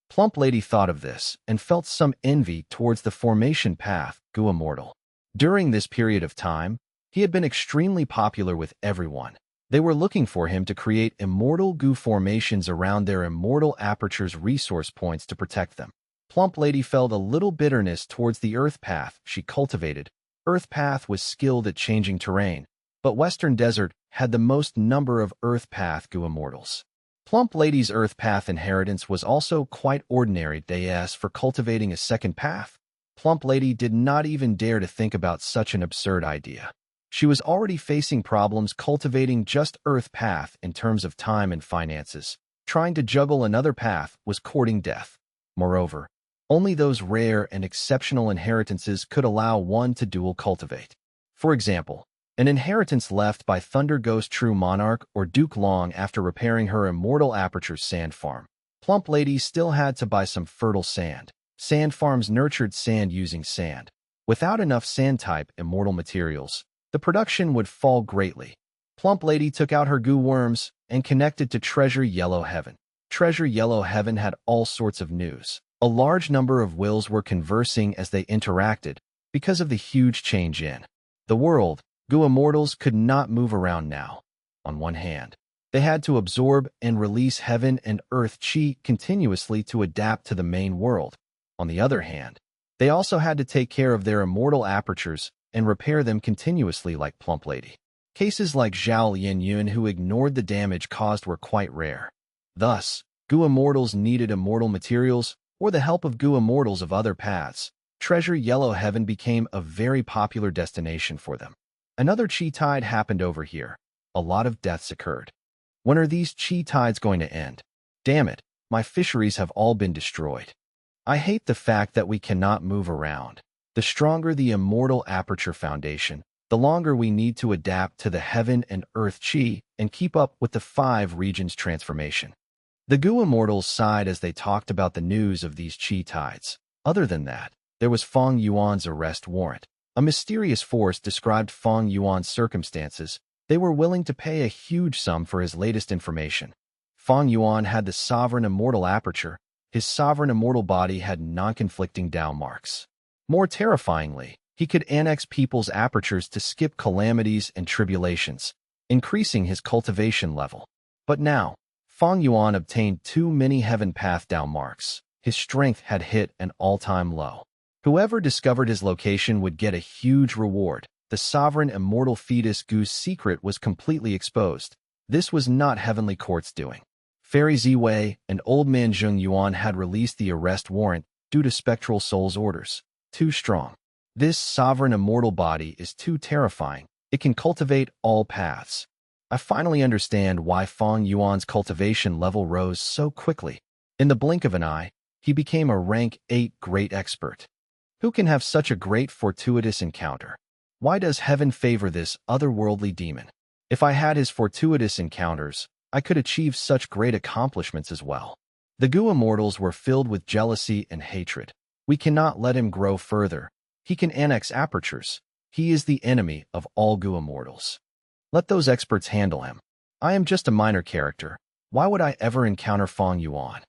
Speaker 1: Plump Lady thought of this and felt some envy towards the formation path goo immortal. During this period of time, he had been extremely popular with everyone. They were looking for him to create immortal goo formations around their immortal aperture's resource points to protect them. Plump Lady felt a little bitterness towards the Earth Path she cultivated. Earth Path was skilled at changing terrain, but Western Desert had the most number of Earth Path goo immortals. Plump Lady's Earth Path inheritance was also quite ordinary. As for cultivating a second path, Plump Lady did not even dare to think about such an absurd idea. She was already facing problems cultivating just Earth Path in terms of time and finances. Trying to juggle another path was courting death. Moreover, only those rare and exceptional inheritances could allow one to dual cultivate. For example, an inheritance left by Thunder Ghost True Monarch or Duke Long after repairing her immortal aperture sand farm. Plump Lady still had to buy some fertile sand. Sand farms nurtured sand using sand. Without enough sand-type immortal materials, the production would fall greatly. Plump Lady took out her goo worms and connected to Treasure Yellow Heaven. Treasure Yellow Heaven had all sorts of news. A large number of wills were conversing as they interacted because of the huge change in the world. Goo immortals could not move around now. On one hand, they had to absorb and release heaven and earth chi continuously to adapt to the main world. On the other hand, they also had to take care of their immortal apertures and repair them continuously like Plump Lady. Cases like Zhao Lianyun who ignored the damage caused were quite rare. Thus, goo immortals needed immortal materials or the help of goo immortals of other paths. Treasure Yellow Heaven became a very popular destination for them. Another chi tide happened over here. A lot of deaths occurred. When are these chi tides going to end? Damn it, my fisheries have all been destroyed. I hate the fact that we cannot move around. The stronger the immortal aperture foundation, the longer we need to adapt to the heaven and earth chi and keep up with the 5 regions transformation. The goo immortals sighed as they talked about the news of these chi tides. Other than that, there was Fang Yuan's arrest warrant. A mysterious force described Fang Yuan's circumstances. They were willing to pay a huge sum for his latest information. Fang Yuan had the sovereign immortal aperture. His sovereign immortal body had non-conflicting Dao marks. More terrifyingly, he could annex people's apertures to skip calamities and tribulations, increasing his cultivation level. But now, Fang Yuan obtained too many heaven path Dao marks. His strength had hit an all-time low. Whoever discovered his location would get a huge reward. The sovereign immortal fetus Goo's secret was completely exposed. This was not Heavenly Court's doing. Fairy Ziwei and Old Man Zheng Yuan had released the arrest warrant due to Spectral Soul's orders. Too strong. This sovereign immortal body is too terrifying. It can cultivate all paths. I finally understand why Fang Yuan's cultivation level rose so quickly. In the blink of an eye, He became a rank 8 great expert. Who can have such a great fortuitous encounter? Why does heaven favor this otherworldly demon? If I had his fortuitous encounters, I could achieve such great accomplishments as well. The Gu immortals were filled with jealousy and hatred. We cannot let him grow further. He can annex apertures. He is the enemy of all Gu immortals. Let those experts handle him. I am just a minor character. Why would I ever encounter Fang Yuan?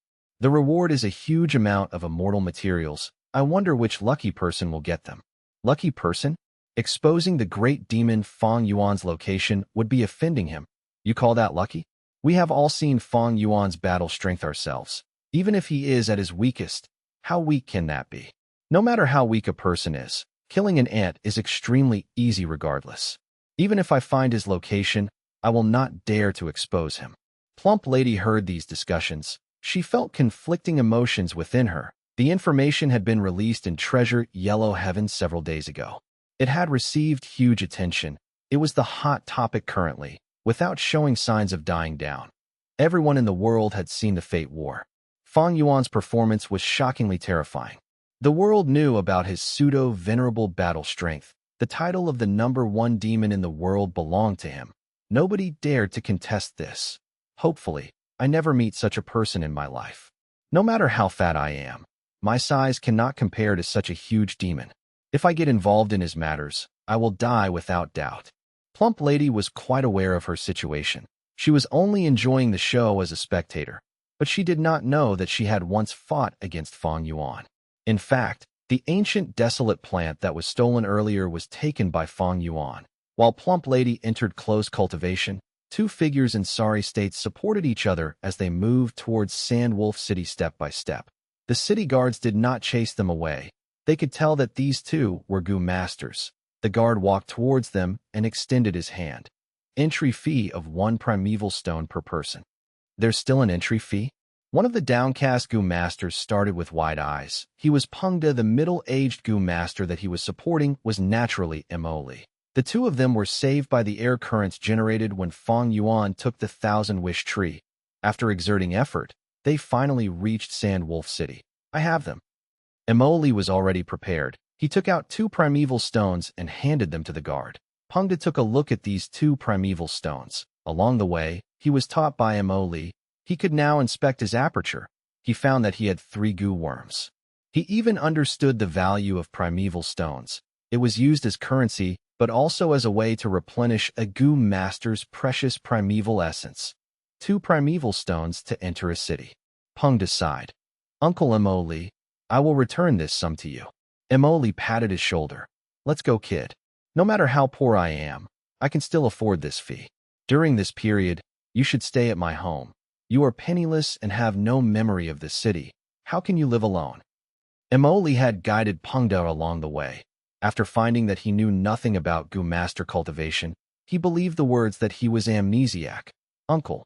Speaker 1: The reward is a huge amount of immortal materials. I wonder which lucky person will get them. Lucky person? Exposing the great demon Fang Yuan's location would be offending him. You call that lucky? We have all seen Fang Yuan's battle strength ourselves. Even if he is at his weakest, how weak can that be? No matter how weak a person is, killing an ant is extremely easy regardless. Even if I find his location, I will not dare to expose him. Plump Lady heard these discussions. She felt conflicting emotions within her. The information had been released in Treasure Yellow Heaven several days ago. It had received huge attention. It was the hot topic currently, without showing signs of dying down. Everyone in the world had seen the Fate War. Fang Yuan's performance was shockingly terrifying. The world knew about his pseudo-venerable battle strength. The title of the #1 demon in the world belonged to him. Nobody dared to contest this. Hopefully, I never meet such a person in my life. No matter how fat I am, my size cannot compare to such a huge demon. If I get involved in his matters, I will die without doubt. Plump Lady was quite aware of her situation. She was only enjoying the show as a spectator, but she did not know that she had once fought against Fang Yuan. In fact, the ancient desolate plant that was stolen earlier was taken by Fang Yuan. While Plump Lady entered close cultivation, two figures in sorry states supported each other as they moved towards Sandwolf City step by step. The city guards did not chase them away. They could tell that these two were Gu masters. The guard walked towards them and extended his hand. Entry fee of 1 primeval stone per person. There's still an entry fee? One of the downcast Gu masters started with wide eyes. He was Pengde. The middle-aged Gu master that he was supporting was naturally Emoli. The two of them were saved by the air currents generated when Fang Yuan took the 1,000-wish tree. After exerting effort, they finally reached Sandwolf City. I have them. Emoli was already prepared. He took out 2 primeval stones and handed them to the guard. Pengde took a look at these 2 primeval stones. Along the way, he was taught by Emoli. He could now inspect his aperture. He found that he had 3 Gu worms. He even understood the value of primeval stones. It was used as currency, but also as a way to replenish a Gu master's precious primeval essence. 2 primeval stones to enter a city. Pengde sighed. Uncle Emoli, I will return this sum to you. Emoli patted his shoulder. Let's go, kid. No matter how poor I am, I can still afford this fee. During this period, you should stay at my home. You are penniless and have no memory of this city. How can you live alone? Emoli had guided Pengde along the way. After finding that he knew nothing about Gu master cultivation, he believed the words that he was amnesiac. Uncle,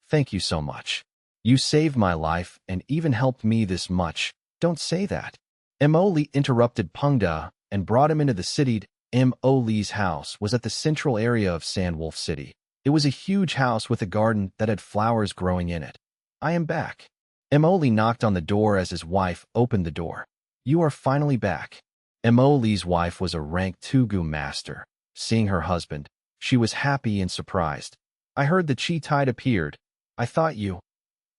Speaker 1: thank you so much. You saved my life and even helped me this much. Don't say that. Emoli interrupted Pengde and brought him into the city. Emoli's house was at the central area of Sandwolf City. It was a huge house with a garden that had flowers growing in it. I am back. Emoli knocked on the door as his wife opened the door. You are finally back. Emoli's wife was a rank 2 Gu master. Seeing her husband, she was happy and surprised. I heard the Chi Tide appeared. I thought you.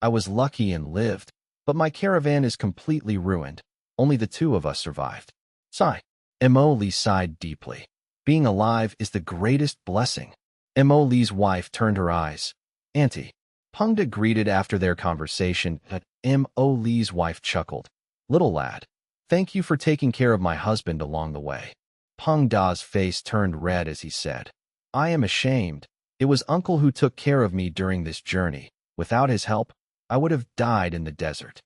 Speaker 1: I was lucky and lived, but my caravan is completely ruined. Only the 2 of us survived. Sigh. Emoli sighed deeply. Being alive is the greatest blessing. Emoli's wife turned her eyes. Auntie. Pengde greeted after their conversation, but Emoli's wife chuckled. Little lad. Thank you for taking care of my husband along the way. Pengde's face turned red as he said, I am ashamed. It was uncle who took care of me during this journey. Without his help, I would have died in the desert.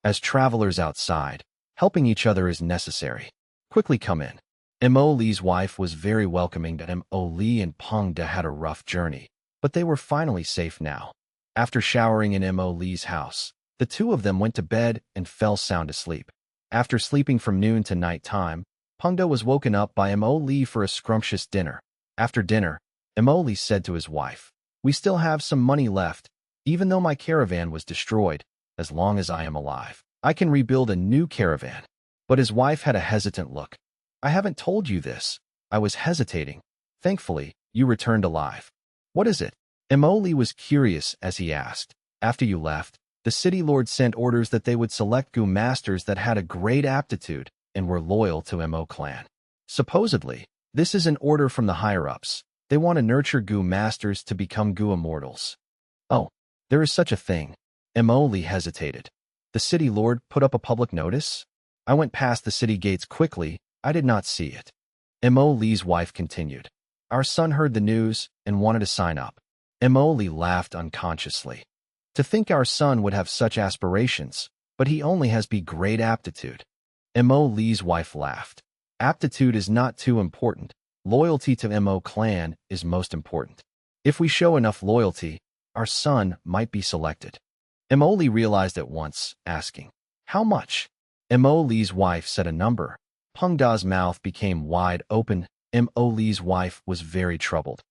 Speaker 1: As travelers outside, helping each other is necessary. Quickly come in. Emoli's wife was very welcoming to Emoli and Pengde had a rough journey, but they were finally safe now. After showering in Emoli's house, the 2 of them went to bed and fell sound asleep. After sleeping from noon to night time, Pengde was woken up by Emoli for a scrumptious dinner. After dinner, Emoli said to his wife, We still have some money left, even though my caravan was destroyed, as long as I am alive. I can rebuild a new caravan. But his wife had a hesitant look. I haven't told you this. I was hesitating. Thankfully, you returned alive. What is it? Emoli was curious as he asked. After you left, the city lord sent orders that they would select Gu masters that had a great aptitude and were loyal to Mo clan. Supposedly, this is an order from the higher-ups. They want to nurture Gu masters to become Gu immortals. Oh, there is such a thing. Emoli hesitated. The city lord put up a public notice? I went past the city gates quickly. I did not see it. Emoli's wife continued. Our son heard the news and wanted to sign up. Emoli laughed unconsciously. To think our son would have such aspirations, but he only has great aptitude. Emoli's wife laughed. Aptitude is not too important. Loyalty to Mo clan is most important. If we show enough loyalty, our son might be selected. Emoli realized at once, asking, how much? Emoli's wife said a number. Peng Da's mouth became wide open. Emoli's wife was very troubled.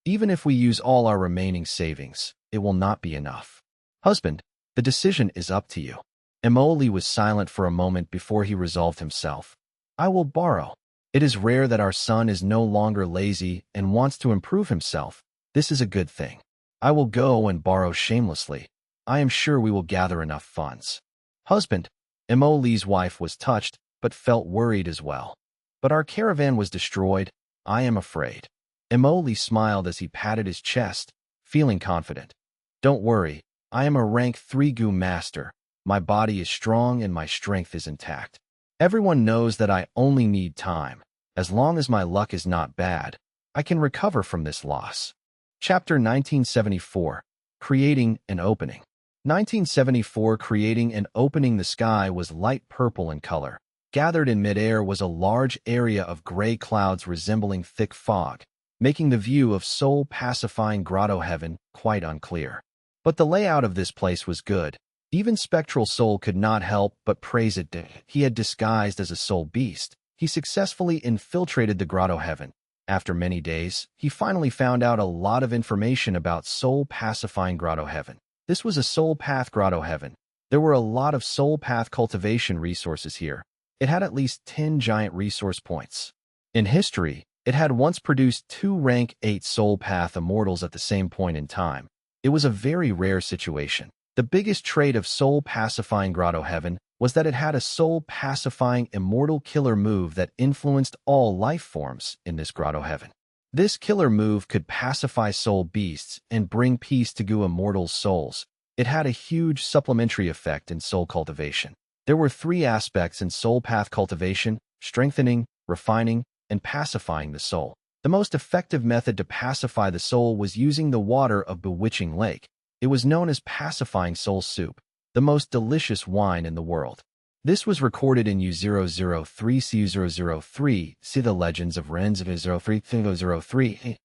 Speaker 1: Even if we use all our remaining savings, it will not be enough. Husband, the decision is up to you. Emoli was silent for a moment before he resolved himself. I will borrow. It is rare that our son is no longer lazy and wants to improve himself. This is a good thing. I will go and borrow shamelessly. I am sure we will gather enough funds. Husband, Emoli's wife was touched, but felt worried as well. But our caravan was destroyed. I am afraid. Emoli smiled as he patted his chest, feeling confident. Don't worry. I am a rank 3 Gu master. My body is strong and my strength is intact. Everyone knows that I only need time. As long as my luck is not bad, I can recover from this loss. Chapter 1974. Creating an Opening. 1974. Creating an opening. The sky was light purple in color. Gathered in midair was a large area of gray clouds resembling thick fog, making the view of soul-pacifying grotto heaven quite unclear. But the layout of this place was good. Even spectral soul could not help but praise it. He had disguised as a soul beast. He successfully infiltrated the grotto heaven. After many days, he finally found out a lot of information about soul-pacifying grotto heaven. This was a soul path grotto heaven. There were a lot of soul path cultivation resources here. It had at least 10 giant resource points. In history, it had once produced 2 rank 8 soul path immortals at the same point in time. It was a very rare situation. The biggest trait of soul-pacifying grotto heaven was that it had a soul-pacifying immortal killer move that influenced all life forms in this grotto heaven. This killer move could pacify soul beasts and bring peace to Gu immortals' souls. It had a huge supplementary effect in soul cultivation. There were 3 aspects in soul path cultivation: strengthening, refining, and pacifying the soul. The most effective method to pacify the soul was using the water of Bewitching Lake. It was known as pacifying soul soup, the most delicious wine in the world. This was recorded in U003 C003, see the Legends of Ren's of 03.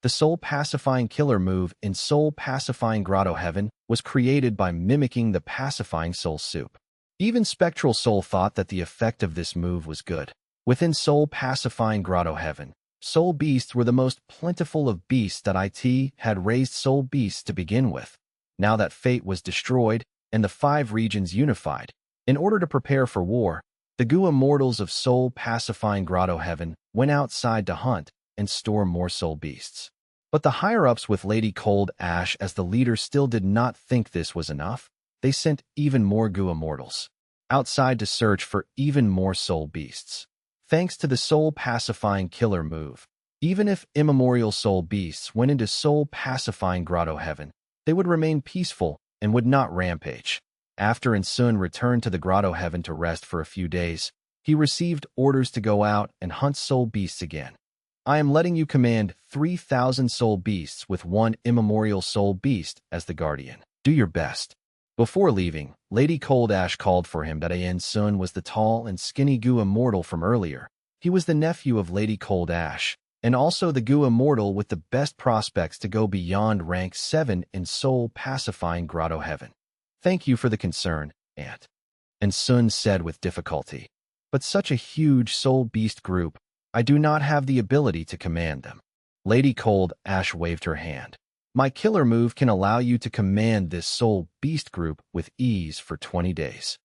Speaker 1: The soul-pacifying killer move in soul-pacifying grotto heaven was created by mimicking the pacifying soul soup. Even spectral soul thought that the effect of this move was good. Within soul-pacifying grotto heaven, soul beasts were the most plentiful of beasts that IT had raised soul beasts to begin with. Now that fate was destroyed and the 5 regions unified, in order to prepare for war, the Gu immortals of soul-pacifying grotto heaven went outside to hunt and store more soul beasts. But the higher-ups with Lady Cold Ash as the leader still did not think this was enough. They sent even more Gu immortals outside to search for even more soul beasts. Thanks to the soul-pacifying killer move, even if immemorial soul beasts went into soul-pacifying grotto heaven, they would remain peaceful and would not rampage. After Insun returned to the grotto heaven to rest for a few days, he received orders to go out and hunt soul beasts again. I am letting you command 3,000 soul beasts with 1 immemorial soul beast as the guardian. Do your best. Before leaving, Lady Cold Ash called for him. Insun was the tall and skinny Gu immortal from earlier. He was the nephew of Lady Cold Ash, and also the Gu immortal with the best prospects to go beyond rank 7 in soul-pacifying grotto heaven. Thank you for the concern, Aunt. And Sun said with difficulty. But such a huge soul beast group, I do not have the ability to command them. Lady Cold Ash waved her hand. My killer move can allow you to command this soul beast group with ease for 20 days.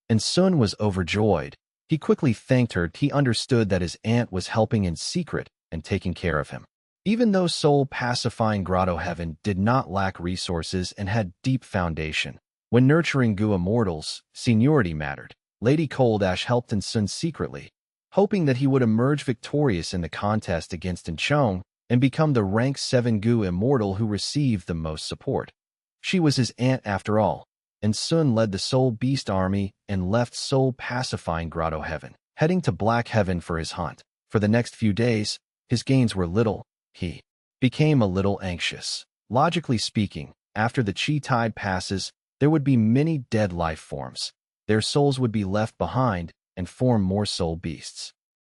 Speaker 1: and Sun was overjoyed. He quickly thanked her. He understood that his aunt was helping in secret and taking care of him. Even though soul-pacifying Grotto Heaven did not lack resources and had deep foundation, when nurturing Gu immortals, seniority mattered. Lady Cold Ash helped Sun secretly, hoping that he would emerge victorious in the contest against Chong and become the rank 7 Gu immortal who received the most support. She was his aunt after all, and Sun led the Soul Beast army and left soul-pacifying Grotto Heaven, heading to Black Heaven for his hunt. For the next few days, his gains were little. He became a little anxious. Logically speaking, after the Chi Tide passes, there would be many dead life forms. Their souls would be left behind and form more soul beasts.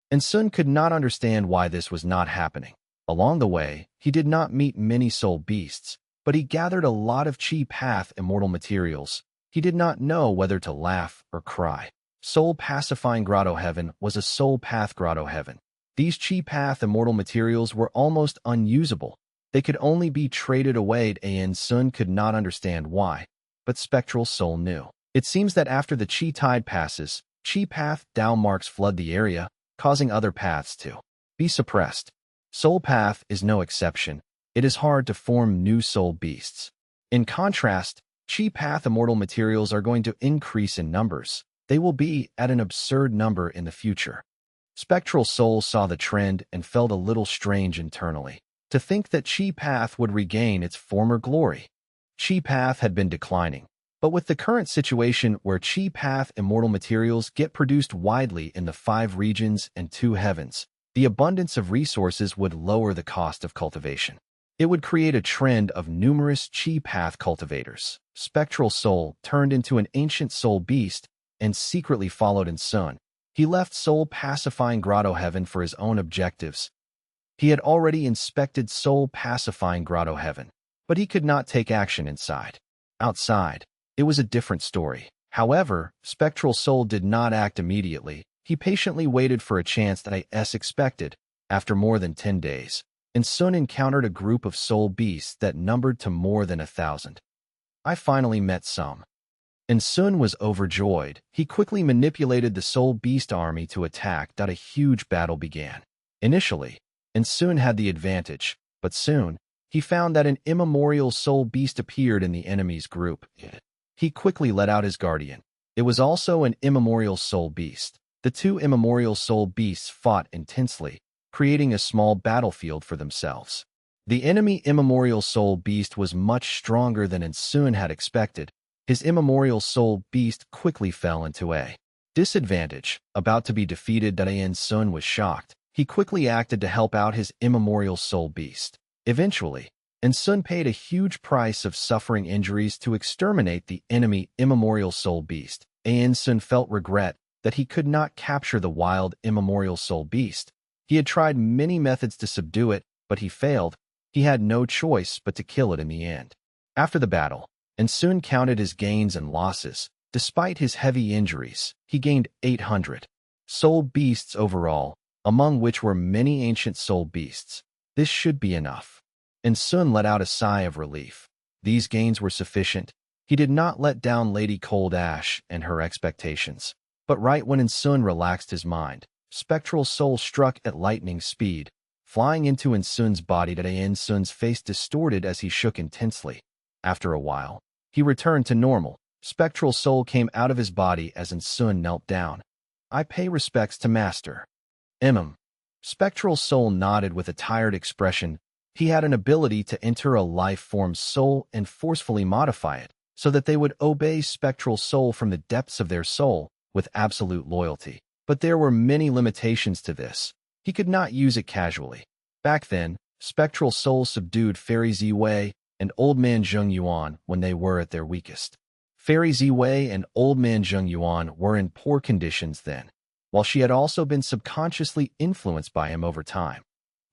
Speaker 1: And Sun could not understand why this was not happening. Along the way, he did not meet many soul beasts, but he gathered a lot of Chi Path immortal materials. He did not know whether to laugh or cry. Soul-pacifying Grotto Heaven was a Soul Path Grotto Heaven. These Chi Path immortal materials were almost unusable. They could only be traded away, and Sun could not understand why, but Spectral Soul knew. It seems that after the Chi Tide passes, Chi Path Dao marks flood the area, causing other paths to be suppressed. Soul Path is no exception. It is hard to form new soul beasts. In contrast, Chi Path immortal materials are going to increase in numbers. They will be at an absurd number in the future. Spectral Soul saw the trend and felt a little strange internally. To think that Chi Path would regain its former glory. Chi Path had been declining, but with the current situation where Chi Path immortal materials get produced widely in the 5 regions and 2 heavens, the abundance of resources would lower the cost of cultivation. It would create a trend of numerous Chi Path cultivators. Spectral Soul turned into an ancient soul beast and secretly followed Sun. He left soul-pacifying Grotto Heaven for his own objectives. He had already inspected soul-pacifying Grotto Heaven, but he could not take action inside. Outside, it was a different story. However, Spectral Soul did not act immediately. He patiently waited for a chance that as expected. After more than 10 days, Sun encountered a group of soul beasts that numbered to more than 1,000. I finally met some. Sun was overjoyed. He quickly manipulated the soul beast army to attack. A huge battle began. Initially, Sun had the advantage, but soon, he found that an immemorial soul beast appeared in the enemy's group. He quickly let out his guardian. It was also an immemorial soul beast. The 2 immemorial soul beasts fought intensely, creating a small battlefield for themselves. The enemy immemorial soul beast was much stronger than Sun had expected. His immemorial soul beast quickly fell into a disadvantage, about to be defeated. Sun was shocked. He quickly acted to help out his immemorial soul beast. Eventually, Sun paid a huge price of suffering injuries to exterminate the enemy immemorial soul beast. Sun felt regret that he could not capture the wild immemorial soul beast. He had tried many methods to subdue it, but he failed. He had no choice but to kill it in the end. After the battle, Sun counted his gains and losses. Despite his heavy injuries, he gained 800 soul beasts overall, among which were many ancient soul beasts. This should be enough. Sun let out a sigh of relief. These gains were sufficient. He did not let down Lady Cold Ash and her expectations. But right when Sun relaxed his mind, Spectral Soul struck at lightning speed, flying into Sun's body. Sun's face distorted as he shook intensely. After a while, he returned to normal. Spectral Soul came out of his body as Sun knelt down. I pay respects to Master. Spectral Soul nodded with a tired expression. He had an ability to enter a life form's soul and forcefully modify it, so that they would obey Spectral Soul from the depths of their soul with absolute loyalty. But there were many limitations to this. He could not use it casually. Back then, Spectral Soul subdued Fairy Ziwei and Old Man Feng Yuan when they were at their weakest. Fairy Ziwei and Old Man Feng Yuan were in poor conditions then, while she had also been subconsciously influenced by him over time.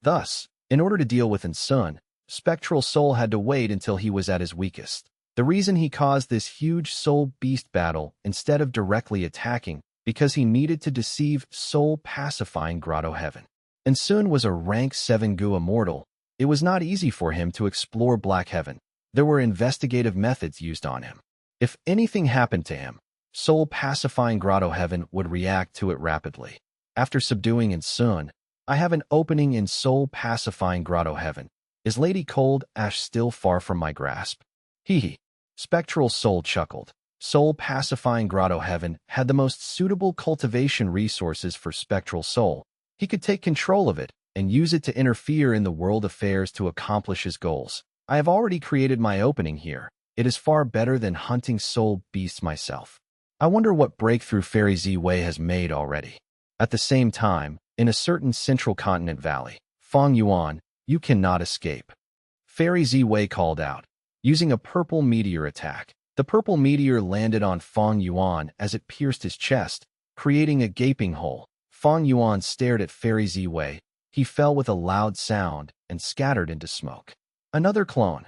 Speaker 1: Thus, in order to deal with Sun, Spectral Soul had to wait until he was at his weakest. The reason he caused this huge soul beast battle instead of directly attacking, because he needed to deceive soul-pacifying Grotto Heaven. Sun was a rank 7 Gu immortal. It was not easy for him to explore Black Heaven. There were investigative methods used on him. If anything happened to him, soul pacifying grotto heaven would react to it rapidly. After subduing Insun, I have an opening in soul pacifying grotto heaven. Is Lady Cold Ash still far from my grasp? Hee hee. Spectral Soul chuckled. Soul pacifying grotto heaven had the most suitable cultivation resources for Spectral Soul. He could take control of it and use it to interfere in the world affairs to accomplish his goals. I have already created my opening here. It is far better than hunting soul beasts myself. I wonder what breakthrough Fairy Z-Wei has made already. At the same time, in a certain central continent valley, Fang Yuan, you cannot escape. Fairy Z-Wei called out, using a purple meteor attack. The purple meteor landed on Fang Yuan as it pierced his chest, creating a gaping hole. Fang Yuan stared at Fairy Z-Wei. He fell with a loud sound and scattered into smoke. Another clone.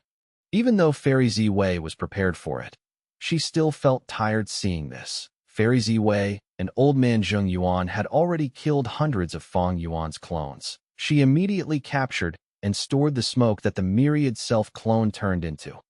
Speaker 1: Even though Fairy Z-Wei was prepared for it, she still felt tired seeing this. Fairy Z-Wei and Old Man Zheng Yuan had already killed hundreds of Fang Yuan's clones. She immediately captured and stored the smoke that the myriad self-clone turned into.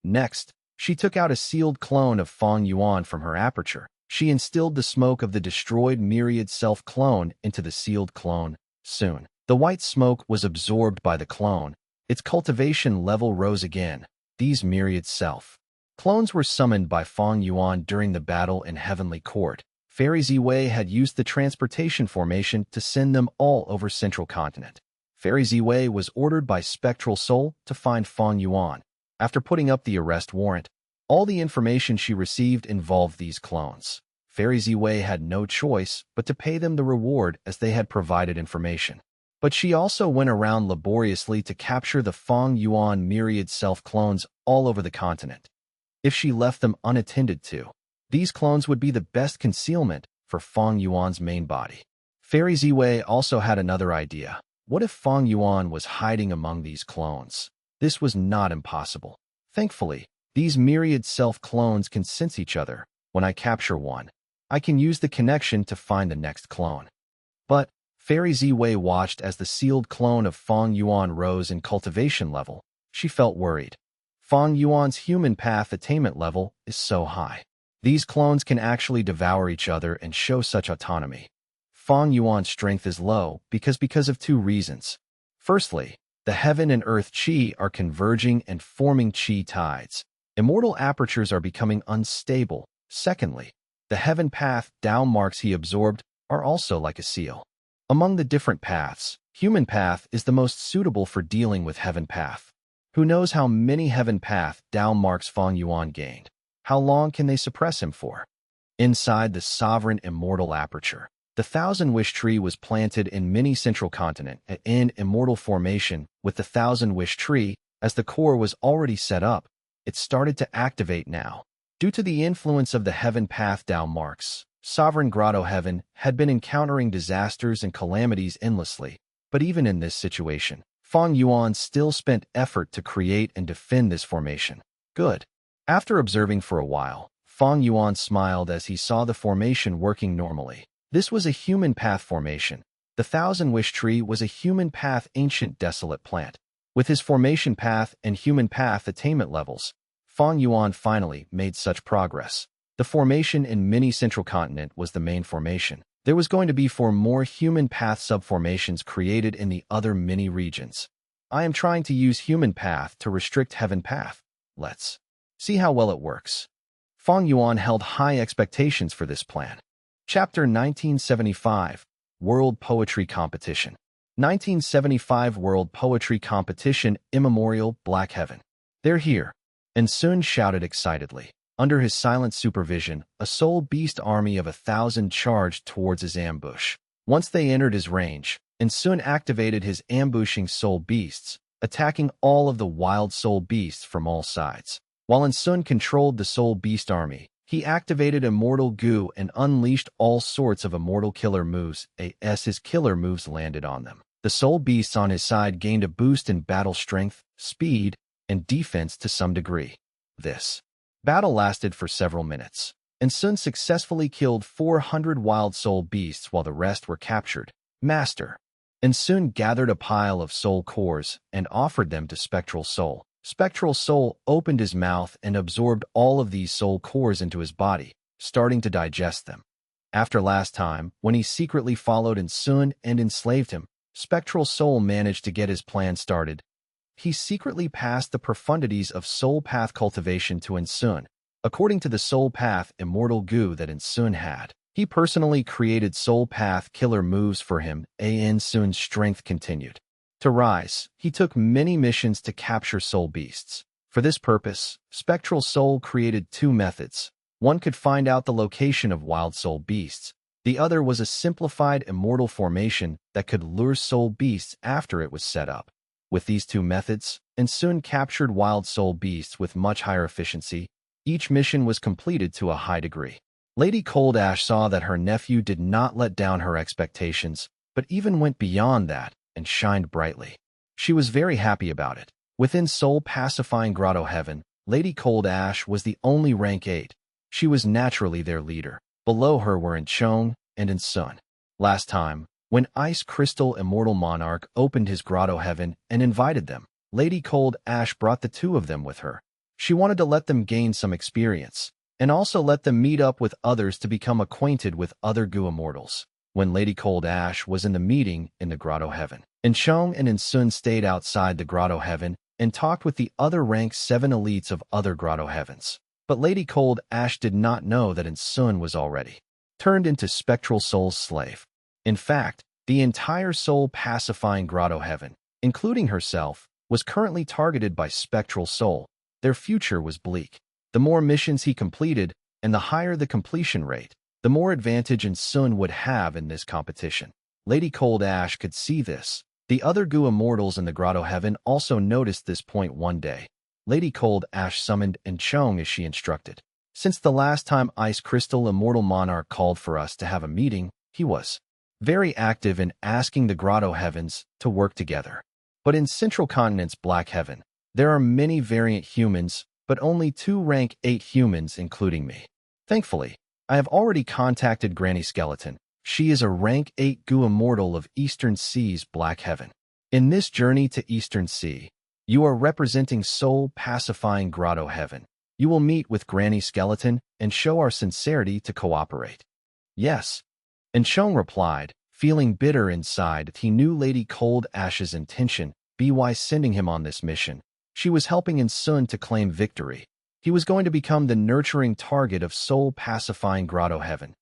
Speaker 1: Next, she took out a sealed clone of Fang Yuan from her aperture. She instilled the smoke of the destroyed myriad self-clone into the sealed clone. Soon, the white smoke was absorbed by the clone. Its cultivation level rose again. These myriad self-clones were summoned by Fang Yuan during the battle in Heavenly Court. Fairy Z-Wei had used the transportation formation to send them all over Central Continent. Fairy Z-Wei was ordered by Spectral Soul to find Fang Yuan. After putting up the arrest warrant, all the information she received involved these clones. Fairy Z-Wei had no choice but to pay them the reward as they had provided information. But she also went around laboriously to capture the Fang Yuan myriad self-clones all over the continent. If she left them unattended to, these clones would be the best concealment for Fang Yuan's main body. Fairy Z-Wei also had another idea. What if Fang Yuan was hiding among these clones? This was not impossible. Thankfully, these myriad self-clones can sense each other. When I capture one, I can use the connection to find the next clone. But Fairy Z-Wei watched as the sealed clone of Fang Yuan rose in cultivation level. She felt worried. Fang Yuan's human path attainment level is so high. These clones can actually devour each other and show such autonomy. Fang Yuan's strength is low because of two reasons. Firstly, the heaven and earth qi are converging and forming qi tides. Immortal apertures are becoming unstable. Secondly, the heaven path Tao marks he absorbed are also like a seal. Among the different paths, human path is the most suitable for dealing with heaven path. Who knows how many heaven path Tao marks Fang Yuan gained? How long can they suppress him for? Inside the sovereign immortal aperture, the Thousand Wish Tree was planted in many central continent in immortal formation with the Thousand Wish Tree as the core was already set up. It started to activate now. Due to the influence of the heaven path Tao marks, sovereign grotto heaven had been encountering disasters and calamities endlessly. But even in this situation, Fang Yuan still spent effort to create and defend this formation. Good. After observing for a while, Fang Yuan smiled as he saw the formation working normally. This was a human path formation. The Thousand Wish Tree was a human path ancient desolate plant. With his formation path and human path attainment levels, Fang Yuan finally made such progress. The formation in many central continent was the main formation. There was going to be 4 more human path subformations created in the other mini regions. I am trying to use human path to restrict heaven path. Let's see how well it works. Fang Yuan held high expectations for this plan. Chapter 1975, World Poetry Competition. 1975 World Poetry Competition Immemorial Black Heaven. They're here. And Sun shouted excitedly. Under his silent supervision, a soul beast army of 1,000 charged towards his ambush. Once they entered his range, Sun activated his ambushing soul beasts, attacking all of the wild soul beasts from all sides. While Sun controlled the soul beast army, he activated Immortal Goo and unleashed all sorts of immortal killer moves as his killer moves landed on them. The soul beasts on his side gained a boost in battle strength, speed, and defense to some degree. This battle lasted for several minutes, and Sun successfully killed 400 wild soul beasts while the rest were captured. Master. And Sun gathered a pile of soul cores and offered them to Spectral Soul. Spectral Soul opened his mouth and absorbed all of these soul cores into his body. starting to digest them. After last time, when he secretly followed Insun and enslaved him, Spectral Soul managed to get his plan started. He secretly passed the profundities of soul path cultivation to Insun. According to the soul path immortal goo that Insun had, he personally created soul path killer moves for him. Insun's strength continued to rise. He took many missions to capture soul beasts. For this purpose, Spectral Soul created two methods. One could find out the location of wild soul beasts. The other was a simplified immortal formation that could lure soul beasts after it was set up. With these two methods, Insun captured wild soul beasts with much higher efficiency. Each mission was completed to a high degree. Lady Cold Ash saw that her nephew did not let down her expectations, but even went beyond that and shined brightly. She was very happy about it. Within Soul Pacifying Grotto Heaven, Lady Cold Ash was the only rank 8. She was naturally their leader. Below her were Inchong and Insun. Last time, when Ice Crystal Immortal Monarch opened his Grotto Heaven and invited them, Lady Cold Ash brought the two of them with her. She wanted to let them gain some experience, and also let them meet up with others to become acquainted with other Goo Immortals. When Lady Cold Ash was in the meeting in the Grotto Heaven, Inchong and Insun stayed outside the Grotto Heaven and talked with the other rank 7 elites of other Grotto Heavens. But Lady Cold Ash did not know that Insun was already turned into Spectral Soul's slave. In fact, the entire Soul Pacifying Grotto Heaven, including herself, was currently targeted by Spectral Soul. Their future was bleak. The more missions he completed, and the higher the completion rate, the more advantage Insun would have in this competition. Lady Cold Ash could see this. The other Goo Immortals in the Grotto Heaven also noticed this point one day. Lady Cold Ash summoned Inchong as she instructed. Since the last time Ice Crystal Immortal Monarch called for us to have a meeting, he was very active in asking the Grotto Heavens to work together. But in Central Continent's Black Heaven, there are many variant humans, but only 2 rank 8 humans, including me. Thankfully, I have already contacted Granny Skeleton. She is a rank 8 Goo Immortal of Eastern Sea's Black Heaven. In this journey to Eastern Sea, you are representing Soul Pacifying Grotto Heaven. You will meet with Granny Skeleton and show our sincerity to cooperate. Yes. And Inchong replied, feeling bitter inside that he knew Lady Cold Ash's intention by sending him on this mission. She was helping Insun to claim victory. He was going to become the nurturing target of Soul Pacifying Grotto Heaven.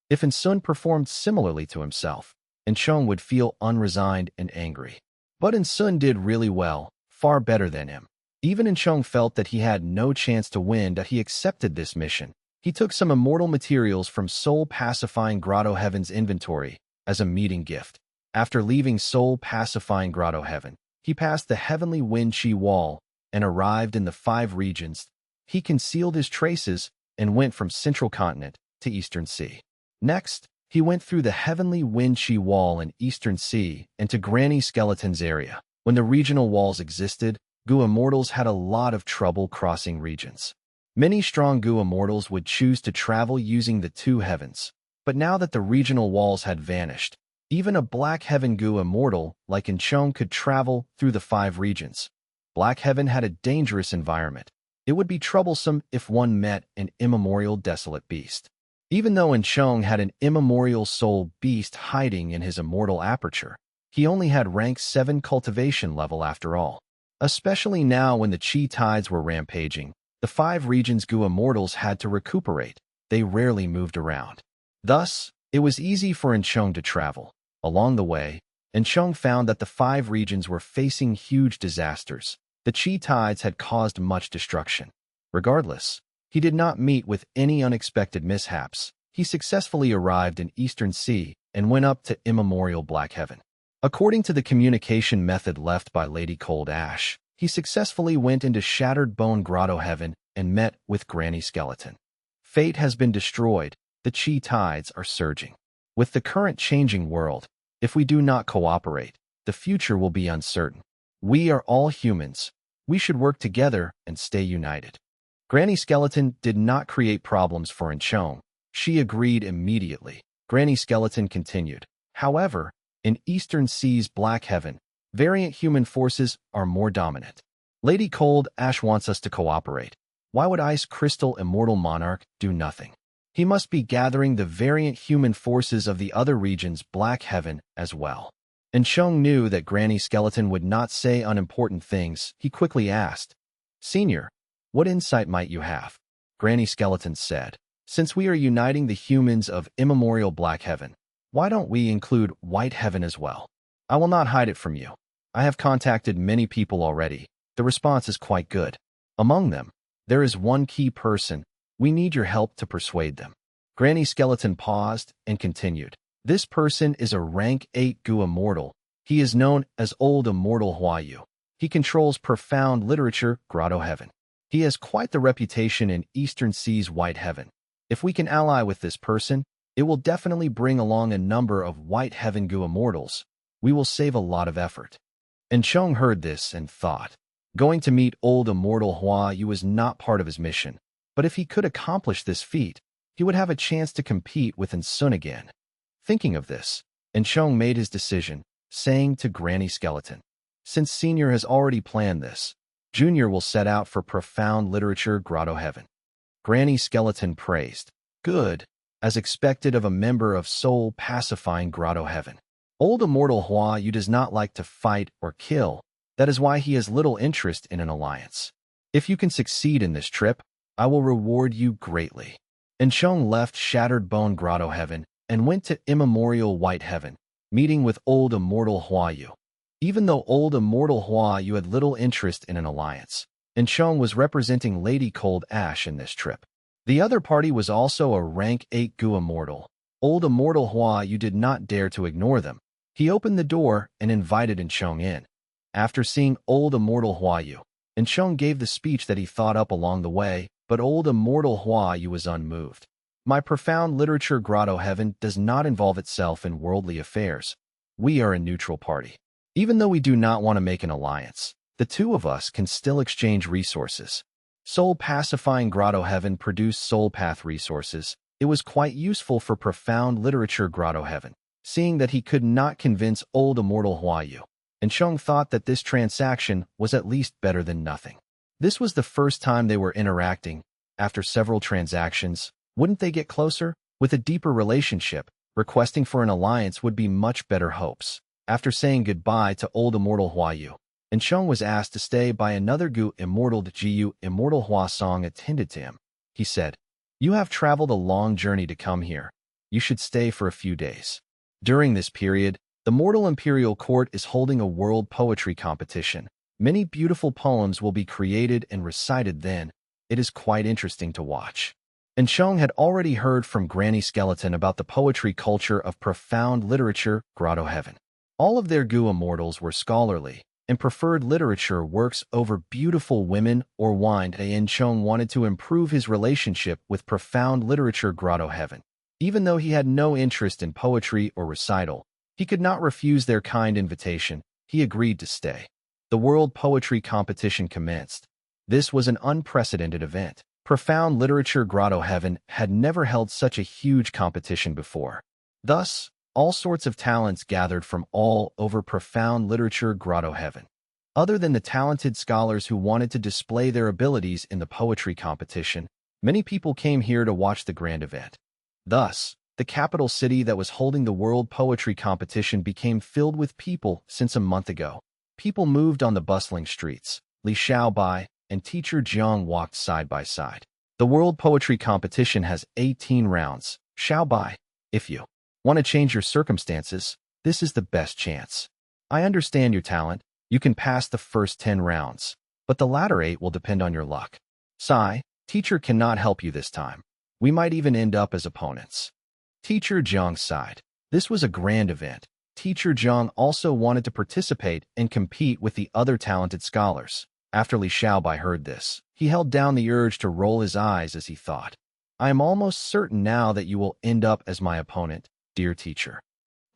Speaker 1: If Insun performed similarly to himself, Inchong would feel unresigned and angry. But Insun did really well, far better than him. Even Inchong felt that he had no chance to win, that he accepted this mission. He took some immortal materials from Soul Pacifying Grotto Heaven's inventory as a meeting gift. After leaving Soul Pacifying Grotto Heaven, he passed the Heavenly Wind Chi Wall and arrived in the 5 regions. He concealed his traces and went from Central Continent to Eastern Sea. Next, he went through the Heavenly Wind Chi Wall in Eastern Sea and to Granny Skeleton's area. When the regional walls existed, Goo Immortals had a lot of trouble crossing regions. Many strong Goo Immortals would choose to travel using the 2 heavens. But now that the regional walls had vanished, even a Black Heaven Goo Immortal like Inchong could travel through the 5 regions. Black Heaven had a dangerous environment. It would be troublesome if one met an immemorial desolate beast. Even though Inchong had an immemorial soul beast hiding in his immortal aperture, he only had rank 7 cultivation level after all. Especially now when the Chi tides were rampaging, the 5 regions Goo Immortals had to recuperate. They rarely moved around. Thus, it was easy for Inchong to travel. Along the way, Inchong found that the 5 regions were facing huge disasters. The Chi tides had caused much destruction. Regardless, he did not meet with any unexpected mishaps. He successfully arrived in Eastern Sea and went up to immemorial Black Heaven. According to the communication method left by Lady Cold Ash, he successfully went into Shattered Bone Grotto Heaven and met with Granny Skeleton. Fate has been destroyed. The Chi tides are surging. With the current changing world, if we do not cooperate, the future will be uncertain. We are all humans. We should work together and stay united. Granny Skeleton did not create problems for Inchong. She agreed immediately. Granny Skeleton continued. However, in Eastern Sea's Black Heaven, variant human forces are more dominant. Lady Cold Ash wants us to cooperate. Why would Ice Crystal Immortal Monarch do nothing? He must be gathering the variant human forces of the other region's Black Heaven as well. And Chong knew that Granny Skeleton would not say unimportant things. He quickly asked, "Senior, what insight might you have?" Granny Skeleton said, "Since we are uniting the humans of immemorial Black Heaven, why don't we include White Heaven as well? I will not hide it from you. I have contacted many people already. The response is quite good. Among them, there is one key person. We need your help to persuade them." Granny Skeleton paused and continued. "This person is a rank 8 Gu immortal. He is known as Old Immortal Huayu. He controls profound literature, Grotto Heaven. He has quite the reputation in Eastern Sea's White Heaven. If we can ally with this person, it will definitely bring along a number of White Heaven Gu immortals. We will save a lot of effort." And Chong heard this and thought, going to meet Old Immortal Huayu was not part of his mission. But if he could accomplish this feat, he would have a chance to compete with Sun again. Thinking of this, and Chong made his decision, saying to Granny Skeleton, "Since Senior has already planned this, Junior will set out for profound literature Grotto Heaven." Granny Skeleton praised, "Good, as expected of a member of soul-pacifying Grotto Heaven. Old Immortal Huayu does not like to fight or kill. That is why he has little interest in an alliance. If you can succeed in this trip, I will reward you greatly." And Chong left Shattered Bone Grotto Heaven and went to Immemorial White Heaven, meeting with Old Immortal Huayu. Even though Old Immortal Huayu had little interest in an alliance, and Chong was representing Lady Cold Ash in this trip. The other party was also a rank 8 Gu immortal. Old Immortal Huayu did not dare to ignore them. He opened the door and invited Chong in. After seeing Old Immortal Huayu, Chong gave the speech that he thought up along the way, but Old Immortal Huayu was unmoved. "My profound literature Grotto Heaven does not involve itself in worldly affairs. We are a neutral party. Even though we do not want to make an alliance, the two of us can still exchange resources. Soul-pacifying Grotto Heaven produced soul path resources. It was quite useful for profound literature Grotto Heaven." Seeing that he could not convince Old Immortal Huayu, Chong thought that this transaction was at least better than nothing. This was the first time they were interacting. After several transactions, wouldn't they get closer? With a deeper relationship, requesting for an alliance would be much better hopes. After saying goodbye to Old Immortal Huayu, Chong was asked to stay by another Gu Immortal. Gu Immortal Hua Song attended to him. He said, "You have traveled a long journey to come here. You should stay for a few days. During this period, the Mortal Imperial Court is holding a world poetry competition. Many beautiful poems will be created and recited then. It is quite interesting to watch." And Chong had already heard from Granny Skeleton about the poetry culture of profound literature, Grotto Heaven. All of their Gu immortals were scholarly and preferred literature works over beautiful women or wine, and Chong wanted to improve his relationship with profound literature Grotto Heaven. Even though he had no interest in poetry or recital, he could not refuse their kind invitation. He agreed to stay. The World Poetry Competition commenced. This was an unprecedented event. Profound literature Grotto Heaven had never held such a huge competition before. Thus, all sorts of talents gathered from all over profound literature Grotto Heaven. Other than the talented scholars who wanted to display their abilities in the poetry competition, many people came here to watch the grand event. Thus, the capital city that was holding the World Poetry Competition became filled with people since a month ago. People moved on the bustling streets. Li Xiaobai and teacher Jiang walked side by side. The World Poetry Competition has 18 rounds. Xiaobai, if you want to change your circumstances, this is the best chance. I understand your talent. You can pass the first 10 rounds, but the latter 8 will depend on your luck. Sai, teacher cannot help you this time. We might even end up as opponents. Teacher Jiang sighed. This was a grand event. Teacher Jiang also wanted to participate and compete with the other talented scholars. After Li Xiaobai heard this, he held down the urge to roll his eyes as he thought, "I am almost certain now that you will end up as my opponent, dear teacher."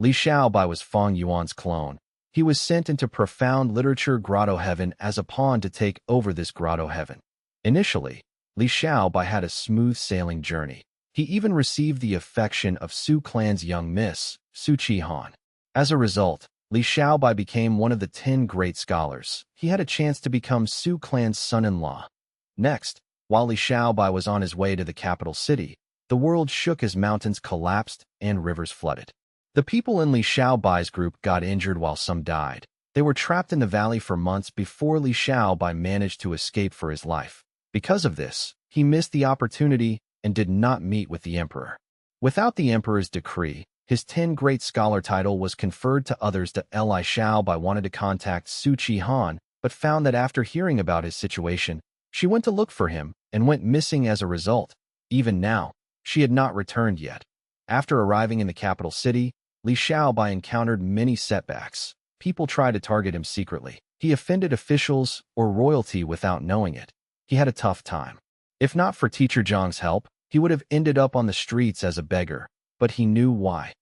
Speaker 1: Li Xiaobai was Fang Yuan's clone. He was sent into profound literature Grotto Heaven as a pawn to take over this Grotto Heaven. Initially, Li Xiaobai had a smooth-sailing journey. He even received the affection of Su clan's young miss, Su Qihan. As a result, Li Xiaobai became one of the 10 great scholars. He had a chance to become Su clan's son-in-law. Next, while Li Xiaobai was on his way to the capital city, the The world shook as mountains collapsed and rivers flooded. The people in Li Xiaobai's group got injured while some died. They were trapped in the valley for months before Li Xiaobai managed to escape for his life. Because of this, he missed the opportunity and did not meet with the emperor. Without the emperor's decree, his 10 Great Scholar title was conferred to others. Li Xiaobai wanted to contact Su Qihan, but found that after hearing about his situation, she went to look for him and went missing as a result. Even now, she had not returned yet. After arriving in the capital city, Li Xiaobai encountered many setbacks. People tried to target him secretly. He offended officials or royalty without knowing it. He had a tough time. If not for Teacher Zhang's help, he would have ended up on the streets as a beggar, but he knew why.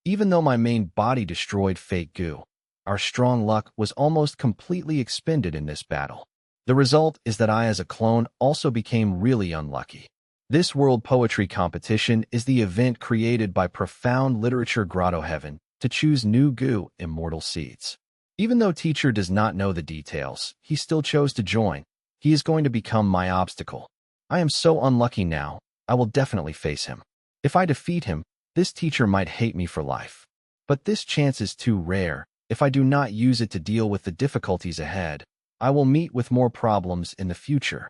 Speaker 1: Even though my main body destroyed fake goo, our strong luck was almost completely expended in this battle. The result is that I as a clone also became really unlucky. This world poetry competition is the event created by Profound Literature Grotto Heaven to choose new goo immortal seeds. Even though Teacher does not know the details, he still chose to join. He is going to become my obstacle. I am so unlucky now, I will definitely face him. If I defeat him, this teacher might hate me for life. But this chance is too rare. If I do not use it to deal with the difficulties ahead, I will meet with more problems in the future.